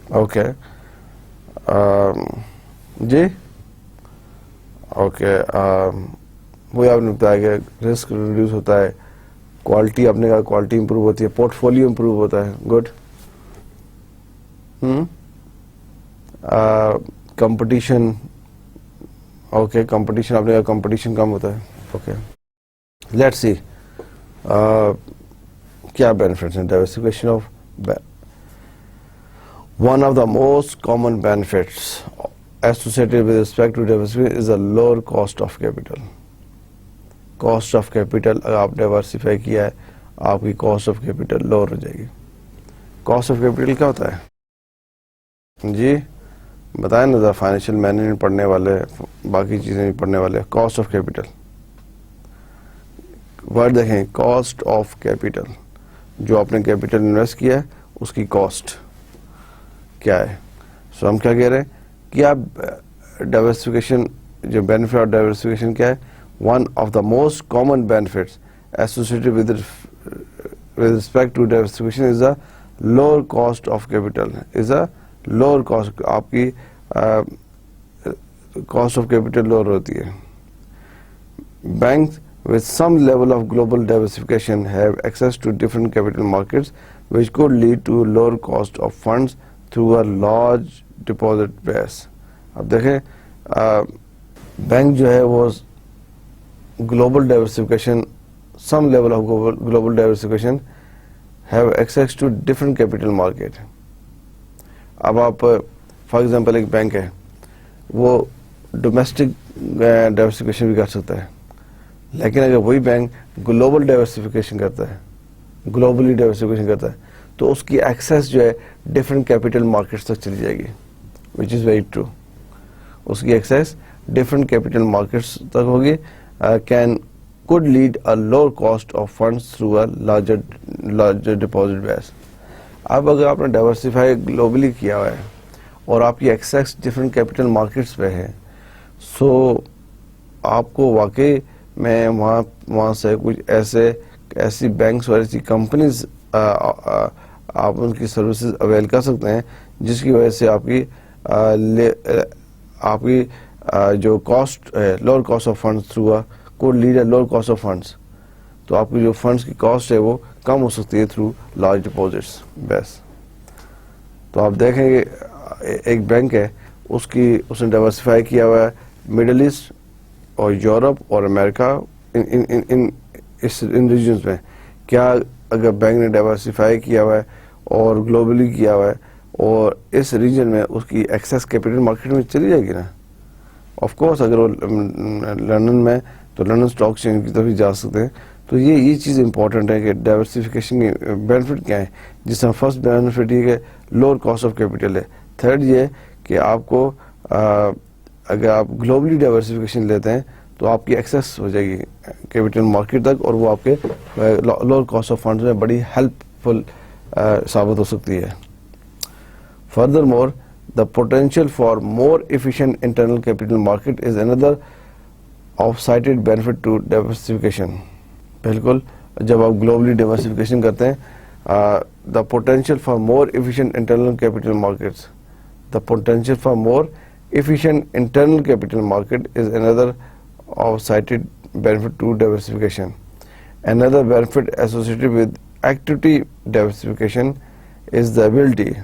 S1: Okay جی اوکے وہی آپ نے بتایا کہ رسک ریڈیوس ہوتا ہے, کوالٹی آپ نے کہا کوالٹی امپروو ہوتی ہے, پورٹ فولیو امپروو ہوتا ہے, گڈ. کمپٹیشن, اوکے کمپٹیشن آپ نے کہا کمپٹیشن کم ہوتا ہے, اوکے. لیٹ سی کیا بینیفٹس ہیں diversification of. One of the most common benefits associated with respect to diversification is a lower cost of capital. Cost of capital اگر آپ ڈائیورسیفائی کیا ہے آپ کی کاسٹ آف کیپیٹل لوور ہو جائے گی. کاسٹ آف کیپیٹل کیا ہوتا ہے جی بتائیں نا ذرا, فائنینشیل مینجمنٹ پڑھنے والے باقی چیزیں بھی پڑھنے والے. کاسٹ آف کیپیٹل ورڈ دیکھیں, کاسٹ آف کیپیٹل, جو آپ نے کیپیٹل انویسٹ کیا ہے اس کی کاسٹ کیا ہے. سو ہم کیا کہہ رہے ہیں کہ آپ ڈائیورسفیکیشن, جو بینیفٹ آف ڈائیورسفیکیشن کیا ہے, one of the most common benefits associated with respect to diversification is a lower cost of capital. Is a lower cost, آپ کی کاسٹ آف کیپیٹل لوور ہوتی ہے. Banks with some level of global diversification have access to different capital markets which could lead to lower cost of funds through a large deposit base. اب دیکھیں بینک جو ہے وہ global diversification, some level of global diversification have access to different capital market. اب آپ فار ایگزامپل ایک بینک ہے وہ ڈومیسٹک ڈائیورسفیکیشن بھی کر سکتا ہے, لیکن اگر وہی بینک گلوبل ڈائیورسفیکیشن کرتا ہے, گلوبلی ڈائیورسفیکیشن کرتا ہے, تو اس کی ایکسیس جو ہے ڈفرینٹ کیپیٹل مارکیٹس تک چلی جائے گی, وچ از ویری ٹرو. اس کی ایکسیس ڈفرینٹ کیپیٹل مارکیٹس تک ہوگی, could lead a lower cost of funds through a larger deposit base. اب اگر آپ نے ڈائیورسفائی گلوبلی کیا ہوا ہے اور آپ کی ایکسیس ڈفرینٹ کیپیٹل مارکیٹس پہ ہے, سو آپ کو واقعی میں وہاں سے کچھ ایسی بینکس اور ایسی کمپنیز آپ ان کی سروسز اویل کر سکتے ہیں جس کی وجہ سے آپ کی جو کاسٹ ہے, lower cost of funds through کو lead a lower cost of funds, تو آپ کی جو فنڈس کی کاسٹ ہے وہ کم ہو سکتی ہے تھرو لارج ڈپازٹس بیس. تو آپ دیکھیں کہ ایک بینک ہے اس نے ڈائیورسفائی کیا ہوا ہے مڈل ایسٹ اور یورپ اور امریکہ, ان ریجنز میں. کیا اگر بینک نے ڈائیورسفائی کیا ہوا ہے اور گلوبلی کیا ہوا ہے اور اس ریجن میں اس کی ایکسیس کیپیٹل مارکیٹ میں چلی جائے گی نا. آف کورس اگر وہ لنڈن میں تو لنڈن اسٹاک ایکسچینج کی طرف بھی جا سکتے ہیں. تو یہ چیز امپورٹنٹ ہے کہ ڈائیورسفیکیشن کی بینیفٹ کیا ہے. جس میں فرسٹ بینیفٹ یہ کہ لوور کاسٹ آف کیپیٹل ہے. تھرڈ یہ کہ آپ کو اگر آپ گلوبلی ڈائیورسفیکیشن لیتے ہیں تو آپ کی ایکسیس ہو جائے گی کیپیٹل مارکیٹ تک, اور وہ آپ کے لوور کاسٹ آف فنڈز میں بڑی ہیلپ فل ثابت ہو سکتی ہے. Further more, the potential for more efficient internal capital market is another oft-cited benefit to diversification. بالکل, جب آپ globally diversification کرتے ہیں, the potential for more efficient internal capital markets, the potential for more efficient internal capital market is another oft-cited benefit to diversification. Another benefit associated with activity diversification is the ability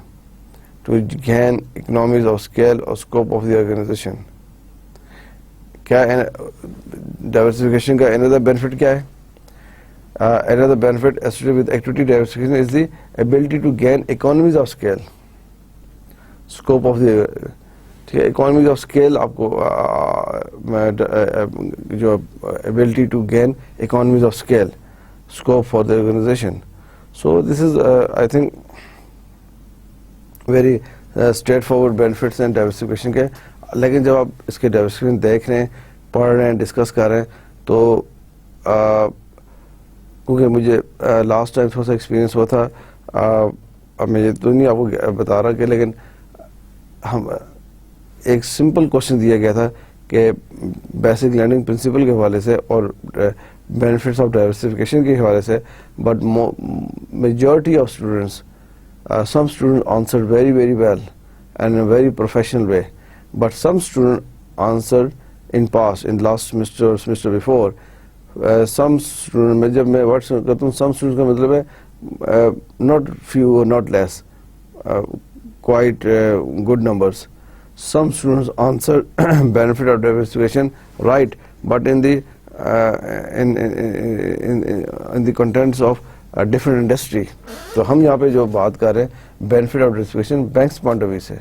S1: to gain economies of scale or scope of the organization. کیا ڈائیورسفیکیشن کا another benefit کیا ہے؟ Another benefit associated with activity diversification is the ability to gain economies of scale, scope of the, ٹھیک ہے, economies of scale آپ کو جو ability to gain economies of scale, scope for the organization. So this is I think very straight forward benefits ہیں ڈائیورسفیکیشن کے. لیکن جب آپ اس کے ڈائیورسفیکیشن دیکھ رہے ہیں, پڑھ رہے ہیں, ڈسکس کر رہے ہیں, تو کیونکہ مجھے لاسٹ ٹائم تھوڑا سا ایکسپیرینس ہوا تھا, اب میں یہ تو نہیں آپ کو بتا رہا کہ, لیکن ہم ایک سمپل کوشچن دیا گیا تھا کہ بیسک لینڈنگ پرنسپل کے حوالے سے اور بینیفٹس آف ڈائیورسفیکیشن کے حوالے سے, but majority of students, some students answered very very well and in a very professional way, but some students answered in past, in last semester or semester before. Some students, میں جب میں ورڈ کرتا ہوں some students کا مطلب ہے not few or not less, quite good numbers. Some students answered benefit of diversification right, but in the in the contents of different industry. تو ہم یہاں پہ جو بات کر رہے ہیں benefit of diversification banks point of view سے,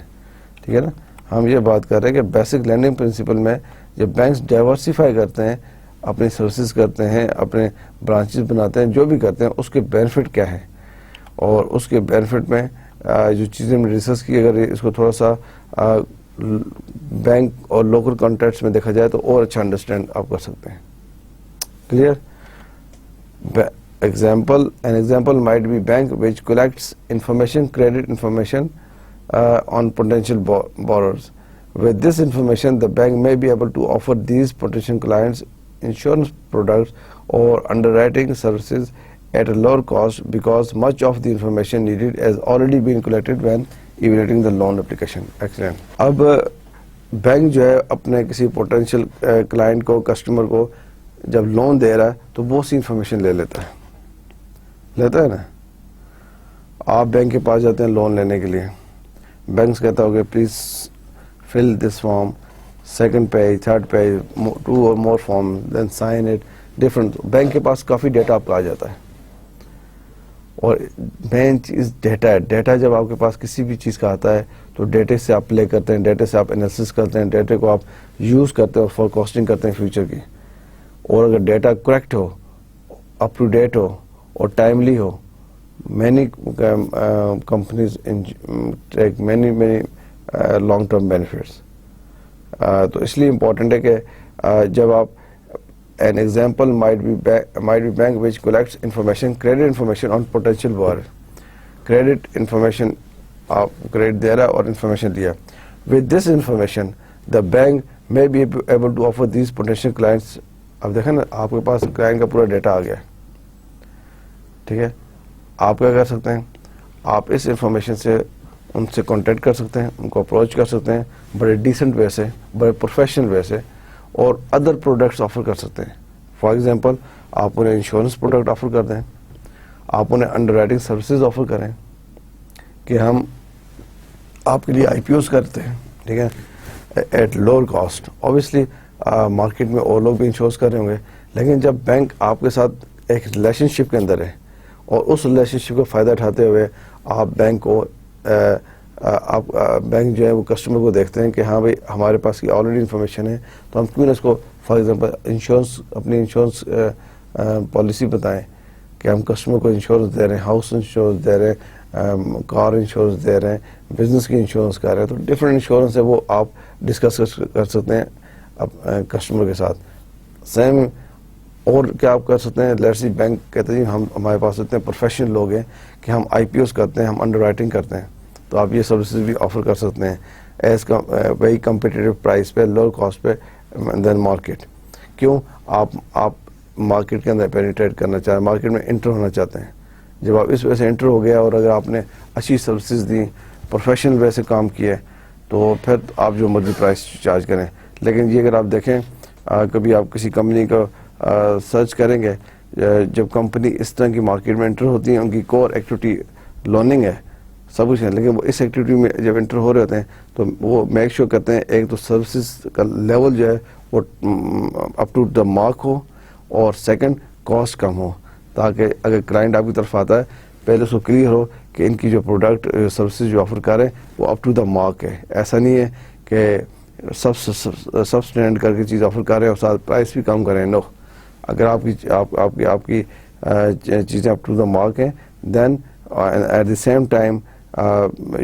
S1: ٹھیک ہے نا. ہم یہ بات کر رہے ہیں کہ بیسک لینڈنگ پرنسپل میں جب بینکس ڈائیورسیفائی کرتے ہیں, اپنی سروسز کرتے ہیں, اپنے برانچز بناتے ہیں, جو بھی کرتے ہیں اس کے بینیفٹ کیا ہے, اور اس کے بینیفٹ میں جو چیزیں ہم نے ڈسکس کی, اگر اس کو تھوڑا سا بینک اور لوکل کانٹیکٹس میں دیکھا جائے تو اور اچھا انڈرسٹینڈ آپ کر سکتے ہیں. Clear. An example might be bank which collects information, credit information on potential borrowers. With this information, the bank may be able to offer these potential clients insurance products or underwriting services at a lower cost because much of the information needed has already been collected when evaluating the loan application. Excellent. اب بینک جو ہے اپنے کسی پوٹینشیل کلائنٹ کو, کسٹمر کو جب لون دے رہا ہے تو بہت سی انفارمیشن لے لیتا ہے نا. آپ بینک کے پاس جاتے ہیں لون لینے کے لیے, بینک کہتا ہوگا please fill this form, second page, third page, 2 or more form, then sign it, different. Bank کے پاس کافی ڈیٹا آپ کا آ جاتا ہے, اور مین چیز ڈیٹا ہے. ڈیٹا جب آپ کے پاس کسی بھی چیز کا آتا ہے تو ڈیٹے سے آپ پلے کرتے ہیں, ڈیٹے سے آپ انالیسس کرتے ہیں, ڈیٹے کو آپ یوز کرتے ہیں اور فور کاسٹنگ کرتے ہیں فیوچر کی. اور اگر ڈیٹا کریکٹ ہو, اپ ٹو ڈیٹ ہو اور ٹائملی ہو, many companies take many long term benefits. تو اس لیے امپورٹنٹ ہے کہ جب آپ an example might be bank which collects information, credit information on potential borrower. Credit information, آپ کریڈٹ دے رہا اور انفارمیشن دیا. With this information, the bank may be able to offer these potential clients. اب دیکھیں نا, آپ کے پاس کلائنٹ کا پورا ڈیٹا آ گیا, ٹھیک ہے. آپ کیا کر سکتے ہیں, آپ اس انفارمیشن سے ان سے کانٹیکٹ کر سکتے ہیں, ان کو اپروچ کر سکتے ہیں بڑے ڈیسنٹ وے سے, بڑے پروفیشنل وے سے, اور ادر پروڈکٹس آفر کر سکتے ہیں. فار ایگزامپل, آپ انہیں انشورنس پروڈکٹ آفر کر دیں, آپ انہیں انڈر رائٹنگ سروسز آفر کریں کہ ہم آپ کے لیے آئی پی اوز کرتے ہیں, ٹھیک ہے, at lower cost. Obviously market میں اور لوگ بھی انشورنس کر رہے ہوں گے, لیکن جب بینک آپ کے ساتھ ایک ریلیشن شپ کے اندر ہے اور اس ریلیشن شپ کا فائدہ اٹھاتے ہوئے آپ بینک کو آپ بینک جو ہے وہ کسٹمر کو دیکھتے ہیں کہ ہاں بھائی ہمارے پاس کی آلریڈی انفارمیشن ہے, تو ہم کیوں نہ اس کو فار ایگزامپل انشورنس, اپنی انشورنس پالیسی بتائیں کہ ہم کسٹمر کو انشورنس دے رہے ہیں, ہاؤس انشورنس دے رہے ہیں, کار انشورنس دے رہے ہیں, بزنس کی انشورنس کر رہے ہیں. تو ڈفرینٹ انشورنس ہے وہ آپ ڈسکس کر سکتے ہیں کسٹمر کے ساتھ. سیم اور کیا آپ کر سکتے ہیں, لیٹس سی بینک کہتے ہیں ہم ہمارے پاس اتنے پروفیشنل لوگ ہیں کہ ہم آئی پی اوز کرتے ہیں, ہم انڈر رائٹنگ کرتے ہیں, تو آپ یہ سروسز بھی آفر کر سکتے ہیں ایز ویری کمپیٹیٹیو پرائز پہ, لوور کاسٹ پہ دین مارکیٹ. کیوں, آپ مارکیٹ کے اندر پینیٹریٹ کرنا چاہتے ہیں, مارکیٹ میں انٹر ہونا چاہتے ہیں. جب آپ اس وجہ سے انٹر ہو گیا اور اگر آپ نے اچھی سروسز دی, پروفیشنل وے سے کام کیے, تو پھر آپ جو مرضی پرائز چارج کریں. لیکن یہ اگر آپ دیکھیں, کبھی آپ کسی کمپنی کو سرچ کریں گے, جب کمپنی اس طرح کی مارکیٹ میں انٹر ہوتی ہیں, ان کی کور ایکٹیویٹی لوننگ ہے, سب کچھ ہے, لیکن وہ اس ایکٹیویٹی میں جب انٹر ہو رہے ہوتے ہیں تو وہ میک شیور کرتے ہیں ایک تو سروسز کا لیول جو ہے وہ اپ ٹو دا مارک ہو, اور سیکنڈ کاسٹ کم ہو, تاکہ اگر کلائنٹ آپ کی طرف آتا ہے پہلے اس کو کلیئر ہو کہ ان کی جو پروڈکٹ سروسز جو آفر کر رہے ہیں وہ اپ ٹو دا مارک ہے. ایسا نہیں ہے کہ سب اسٹینڈرڈ کر کے چیز آفر کر رہے ہیں اور ساتھ پرائس بھی کم کریں. نو, اگر آپ کی چیزیں اپ ٹو دا مارک ہیں, then at the same time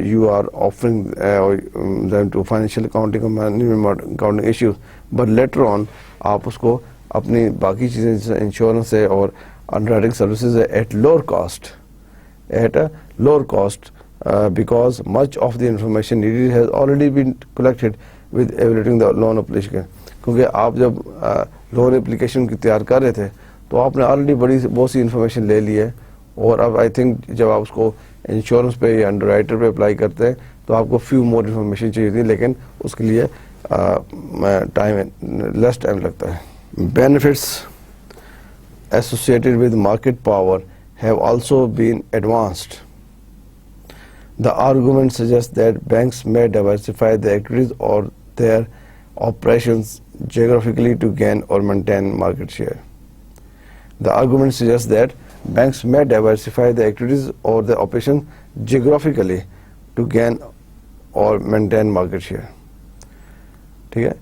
S1: you are offering them to financial accounting or management accounting issues, but later on آپ اس کو اپنی باقی چیزیں جیسے انشورنس ہے اور انڈر رائٹنگ سروسز ہے at lower cost because much of the information needed has already been collected with evaluating the loan application. کیونکہ آپ جب لون اپلیکیشن کی تیار کر رہے تھے تو آپ نے آلریڈی بہت سی انفارمیشن لے لی ہے, اور اب آئی تھنک جب آپ اس کو انشورنس پہ یا انڈر رائٹر پہ اپلائی کرتے ہیں تو آپ کو فیو مور انفارمیشن چاہیے تھی, لیکن اس کے لیے لیس ٹائم لگتا ہے. Benefits associated with market power have also been advanced. The argument suggests that banks may diversify their activities or their operations geographically to gain or maintain market share. The argument suggests that banks may diversify their activities or their operations geographically to gain or maintain market share. ٹھیک ہے,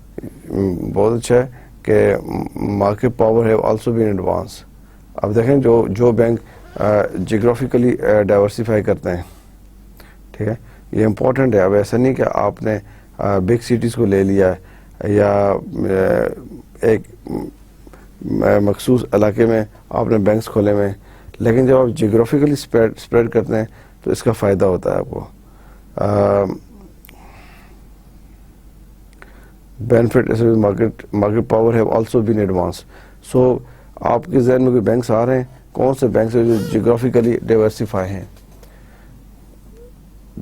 S1: بہت اچھا ہے کہ market power have also been advance. اب دیکھیں جو بینک جیوگرافیکلی ڈائیورسیفائی کرتے ہیں, ٹھیک ہے, یہ امپورٹنٹ ہے. اب ایسا نہیں کہ آپ نے بگ سٹیز کو لے لیا یا ایک مخصوص علاقے میں آپ نے بینکس کھولے ہوئے ہیں, لیکن جب آپ جیوگرافیکلی اسپریڈ کرتے ہیں تو اس کا فائدہ ہوتا ہے آپ کو. Benefit market power have also been advance. So آپ کے ذہن میں کوئی بینکس آ رہے ہیں, کون سے بینکس جو جیوگرافیکلی ڈائیورسیفائی ہیں؟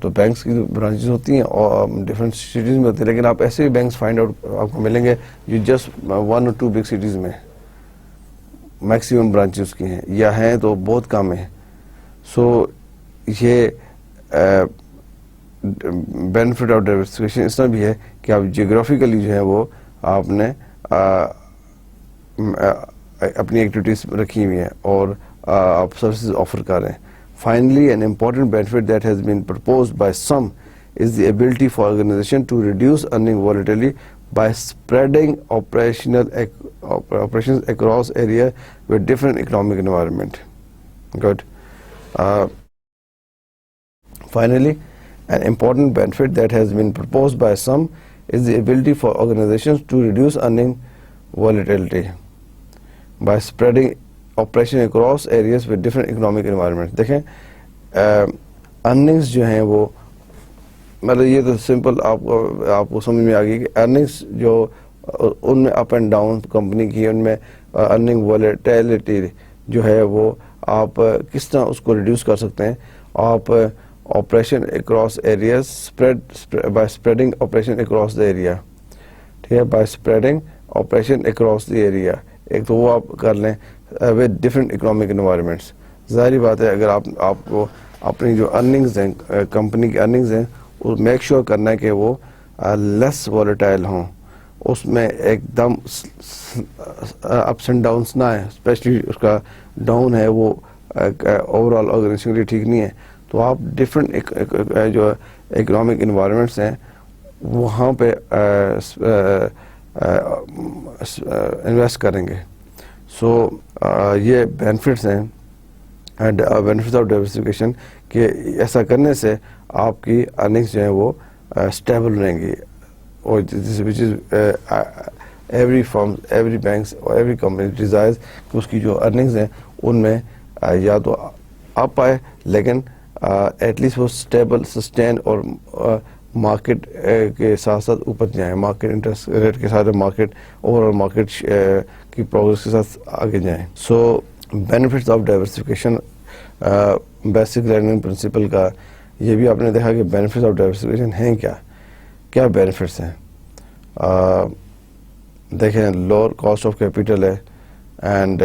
S1: تو بینکس کی برانچز ہوتی ہیں اور ڈفرینٹ سٹیز میں ہوتی ہیں, لیکن آپ ایسے بھی بینکس فائنڈ آؤٹ آپ کو ملیں گے جو جسٹ 1 اور 2 بگ سٹیز میں میکسیمم برانچز کی ہیں, یا ہیں تو بہت کم ہیں. سو یہ بینیفٹ آف ڈائیورسفکیشن اس طرح بھی ہے کہ آپ جیوگرافیکلی جو ہے وہ آپ نے اپنی ایکٹیویٹیز رکھی ہوئی ہیں اور آپ سروسز آفر کر رہے ہیں. Finally, an important benefit that has been proposed by some is the ability for organization to reduce earning volatility by spreading operations across area with different economic environment. Good. Finally, an important benefit that has been proposed by some is the ability for organizations to reduce earning volatility by spreading operation across areas with different economic environment. دیکھیں ارننگس جو ہیں وہ مطلب یہ تو سمپل آپ کو سمجھ میں آ گئی کہ ارننگس جو ان میں اپ اینڈ ڈاؤن کمپنی کی, ان میں ارننگ والیٹیلٹی جو ہے وہ آپ کس طرح اس کو ریڈیوس کر سکتے ہیں. آپ operation across areas by spreading operation across the area, ٹھیک ہے, by spreading operation across the area. ایک تو وہ آپ کر لیں ود ڈفرینٹ اکنامک انوائرمنٹس. ظاہری بات ہے اگر آپ کو اپنی جو ارننگز ہیں کمپنی کی ارننگز ہیں وہ میک شیور کرنا ہے کہ وہ لیس والیٹائل ہوں, اس میں ایک دم اپس اینڈ ڈاؤنس نہ آئیں, اسپیشلی اس کا ڈاؤن ہے وہ اوور آل آرگنائزیشن کے لیے ٹھیک نہیں ہے. تو آپ ڈفرینٹ جو اکنامک انوائرمنٹس ہیں وہاں پہ انویسٹ کریں گے. سو یہ بینیفٹس ہیں بینیفٹس آف ڈائیورسفکیشن کہ ایسا کرنے سے آپ کی ارننگس جو ہیں وہ اسٹیبل رہیں گی, اور which is every firm every banks اور ایوری کمپنی ڈیزائرز کہ اس کی جو ارننگز ہیں ان میں یا تو اپ آئے لیکن ایٹ لیسٹ وہ اسٹیبل سسٹین اور مارکیٹ کے ساتھ ساتھ اوپر جائیں, مارکیٹ انٹرسٹ ریٹ کے ساتھ مارکیٹ اوور آل مارکیٹ کی پروگرس کے ساتھ آگے جائیں. So benefits of diversification basic learning principle کا یہ بھی آپ نے دیکھا کہ بینیفٹس آف ڈائیورسفکیشن ہیں کیا بینیفٹس ہیں. دیکھیں لوور کاسٹ آف کیپیٹل ہے اینڈ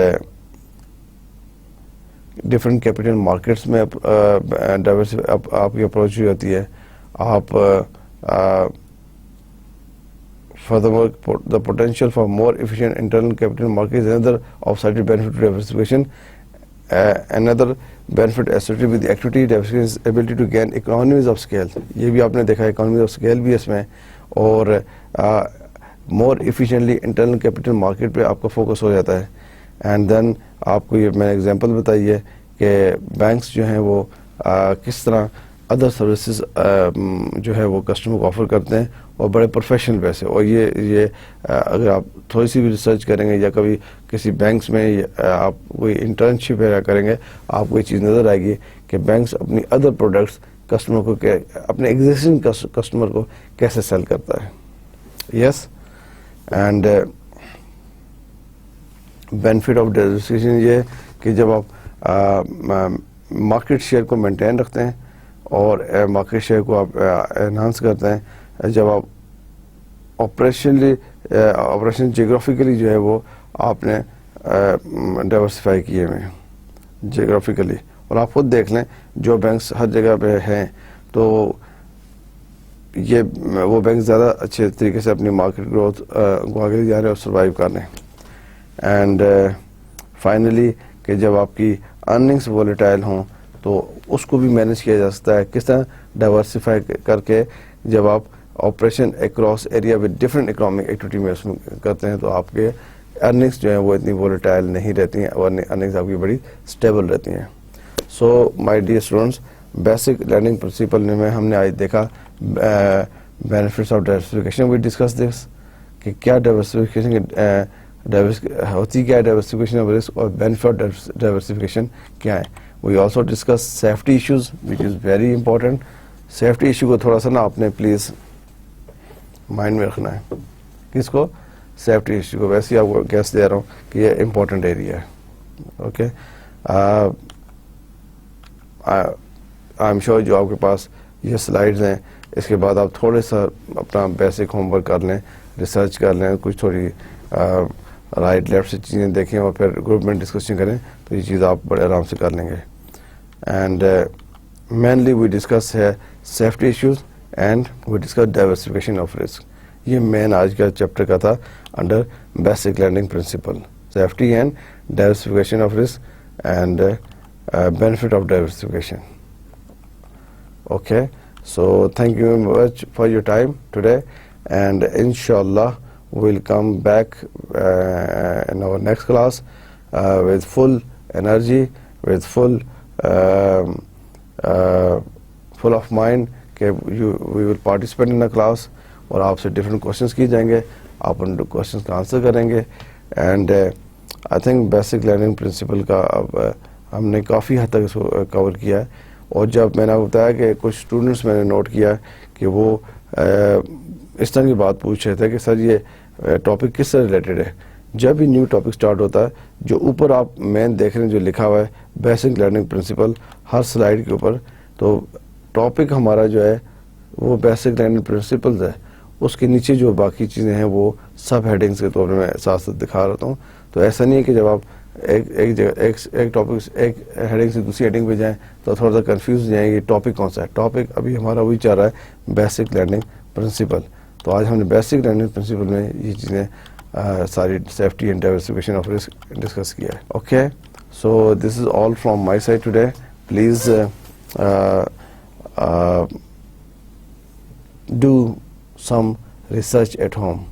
S1: ڈفرینٹ کیپیٹل مارکیٹس میں آپ کی اپروچ ہوئی ہوتی ہے. آپ furthermore the potential for more efficient internal capital market is another off-sided benefit of diversification. Another benefit associated with the activity diversification is ability to gain economies of scale. یہ بھی آپ نے دیکھا economies of scale بھی اس میں, اور more efficiently internal capital market پہ آپ کا فوکس ہو جاتا ہے. اینڈ دین آپ کو یہ میں نے ایگزامپل بتائی ہے کہ بینکس جو ہیں وہ کس طرح ادر سروسز جو ہے وہ کسٹمر کو آفر کرتے ہیں اور بڑے پروفیشنل ویسے. اور یہ اگر آپ تھوڑی سی بھی ریسرچ کریں گے یا کبھی کسی بینکس میں آپ کوئی انٹرنشپ وغیرہ کریں گے آپ کو یہ چیز نظر آئے گی کہ بینکس اپنی ادر پروڈکٹس کسٹمر کو اپنے ایگزسٹنگ کسٹمر کو کیسے سیل کرتا ہے. Yes and benefit of diversification یہ ہے کہ جب آپ مارکیٹ شیئر کو مینٹین رکھتے ہیں اور مارکیٹ شیئر کو آپ انہانس کرتے ہیں، جب آپ آپریشن جیوگرافیکلی جو ہے وہ آپ نے ڈائیورسفائی کیے ہوئے ہیں جیوگرافیکلی. اور آپ خود دیکھ لیں جو بینکس ہر جگہ پہ ہیں تو یہ وہ بینک زیادہ اچھے طریقے سے اپنی مارکیٹ گروتھ کو آگے لے جا رہے ہیں اور سروائیو کر رہے ہیں. اینڈ فائنلی کہ جب آپ کی ارننگس وولیٹائل ہوں تو اس کو بھی مینیج کیا جا سکتا ہے کس طرح ڈائیورسفائی کر کے. جب آپ operation across area with different economic activity میں اس میں کرتے ہیں تو آپ کے ارننگس جو ہیں وہ اتنی وولیٹائل نہیں رہتی ہیں اور ارننگس آپ کی بڑی اسٹیبل رہتی ہیں. So my dear students, basic learning principle میں ہم نے آج دیکھا benefits of diversification. We discuss this کہ کیا ڈائیورسفیکیشن ہوتی کیا ہے ڈائیورسفیکیشن آف رسک اور بینیفٹ آف ڈائیورسفیکیشن کیا ہے. We also discuss safety issues which is very important. Safety issue کو تھوڑا سا نا آپ نے پلیز مائنڈ میں رکھنا ہے. کس کو؟ سیفٹی ایشو کو. ویسے ہی آپ کو گیس دے رہا ہوں کہ یہ امپورٹنٹ ایریا ہے. اوکے، آئی ایم شیور جو آپ کے پاس یہ سلائیڈز ہیں اس کے بعد آپ تھوڑے سا اپنا بیسک ہوم ورک کر لیں، ریسرچ کر لیں، کچھ تھوڑی رائٹ لیفٹ سے چیزیں دیکھیں اور پھر گروپ میں ڈسکشن کریں تو یہ چیز آپ بڑے آرام سے کر لیں گے. اینڈ مینلی وی ڈسکس ہے safety issues and we discuss diversification of risk. یہ مین آج کا چیپٹر کا تھا under basic learning principle. Safety and diversification of risk and benefit of diversification. Okay, so thank you very much for your time today, and inshallah we'll come back in our next class with full energy, with full of mind کہ we will participate in the class اور آپ سے different questions کی جائیں گے، آپ ان questions کا آنسر کریں گے. and I think basic learning principle کا اب ہم نے کافی حد تک اس کو کور کیا ہے. اور جب میں نے بتایا کہ کچھ اسٹوڈنٹس میں نے نوٹ کیا کہ وہ اس طرح کی بات پوچھ رہے تھے کہ سر یہ ٹاپک کس سے ریلیٹڈ ہے. جب بھی نیو ٹاپک سٹارٹ ہوتا ہے جو اوپر آپ مین دیکھ رہے ہیں جو لکھا ہوا ہے بیسک لرننگ پرنسپل ہر سلائیڈ کے اوپر، تو ٹاپک ہمارا جو ہے وہ بیسک لرننگ پرنسپلز ہے. اس کے نیچے جو باقی چیزیں ہیں وہ سب ہیڈنگس کے طور پر میں ساتھ ساتھ دکھا رہا ہوں. تو ایسا نہیں ہے کہ جب آپ ایک جگہ ایک ٹاپک ایک ہیڈنگ سے دوسری ہیڈنگ پہ جائیں تو تھوڑا سا کنفیوز ہو جائیں گے ٹاپک کون سا ہے. ٹاپک ابھی ہمارا وہی چل رہا ہے بیسک لرننگ پرنسپل. تو آج ہم نے بیسک لرننگ پرنسپل میں یہ چیزیں ساری safety and diversification of risk discuss کیا ہے. Okay, so this is all from my side today. Please do some research at home.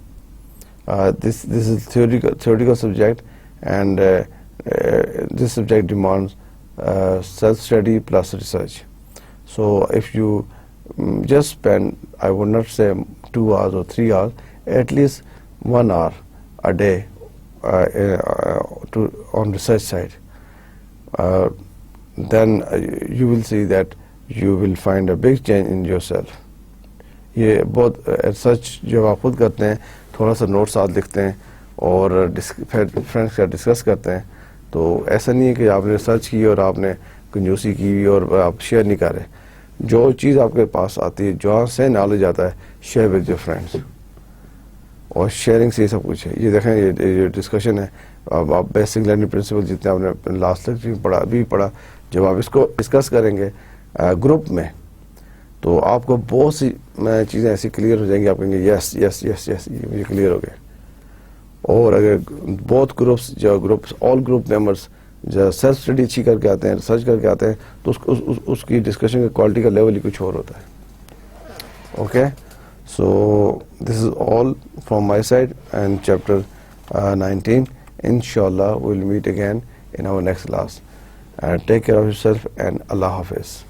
S1: This is theoretical subject, and this subject demands self-study plus research. So if you just spend, I would not say 2 hours or 3 hours, at least 1 hour a day on research side, then you will see that you will find a big change in yourself. یہ بہت ریسرچ جو آپ خود کرتے ہیں، تھوڑا سا نوٹ ساتھ لکھتے ہیں اور پھر فرینڈس کا ڈسکس کرتے ہیں، تو ایسا نہیں ہے کہ آپ نے ریسرچ کی اور آپ نے کنجوسی کی اور آپ شیئر نہیں کر رہے. جو چیز آپ کے پاس آتی ہے، جہاں سے نالج آتا ہے، شیئر ود یور فرینڈس. اور شیئرنگ سے یہ سب کچھ ہے. یہ دیکھیں یہ جو ڈسکشن ہے، اب آپ بیسک لرننگ پرنسپل جتنے آپ نے لاسٹ تک پڑھا ابھی پڑھا، جب آپ اس کو ڈسکس کریں گے گروپ میں تو آپ کو بہت سی چیزیں ایسی کلیئر ہو جائیں گی. آپ کہیں گے یس یس یس یس یہ مجھے کلیئر ہو گئے. اور اگر بہت گروپس آل گروپ ممبرس جو سیلف اسٹڈی اچھی کر کے آتے ہیں، ریسرچ کر کے آتے ہیں، تو اس کی ڈسکشن کی کوالٹی کا لیول ہی کچھ اور ہوتا ہے. Okay, so this is all from my side and chapter 19. انشاءاللہ we will meet again in our next class. Take care of yourself and Allah Hafiz.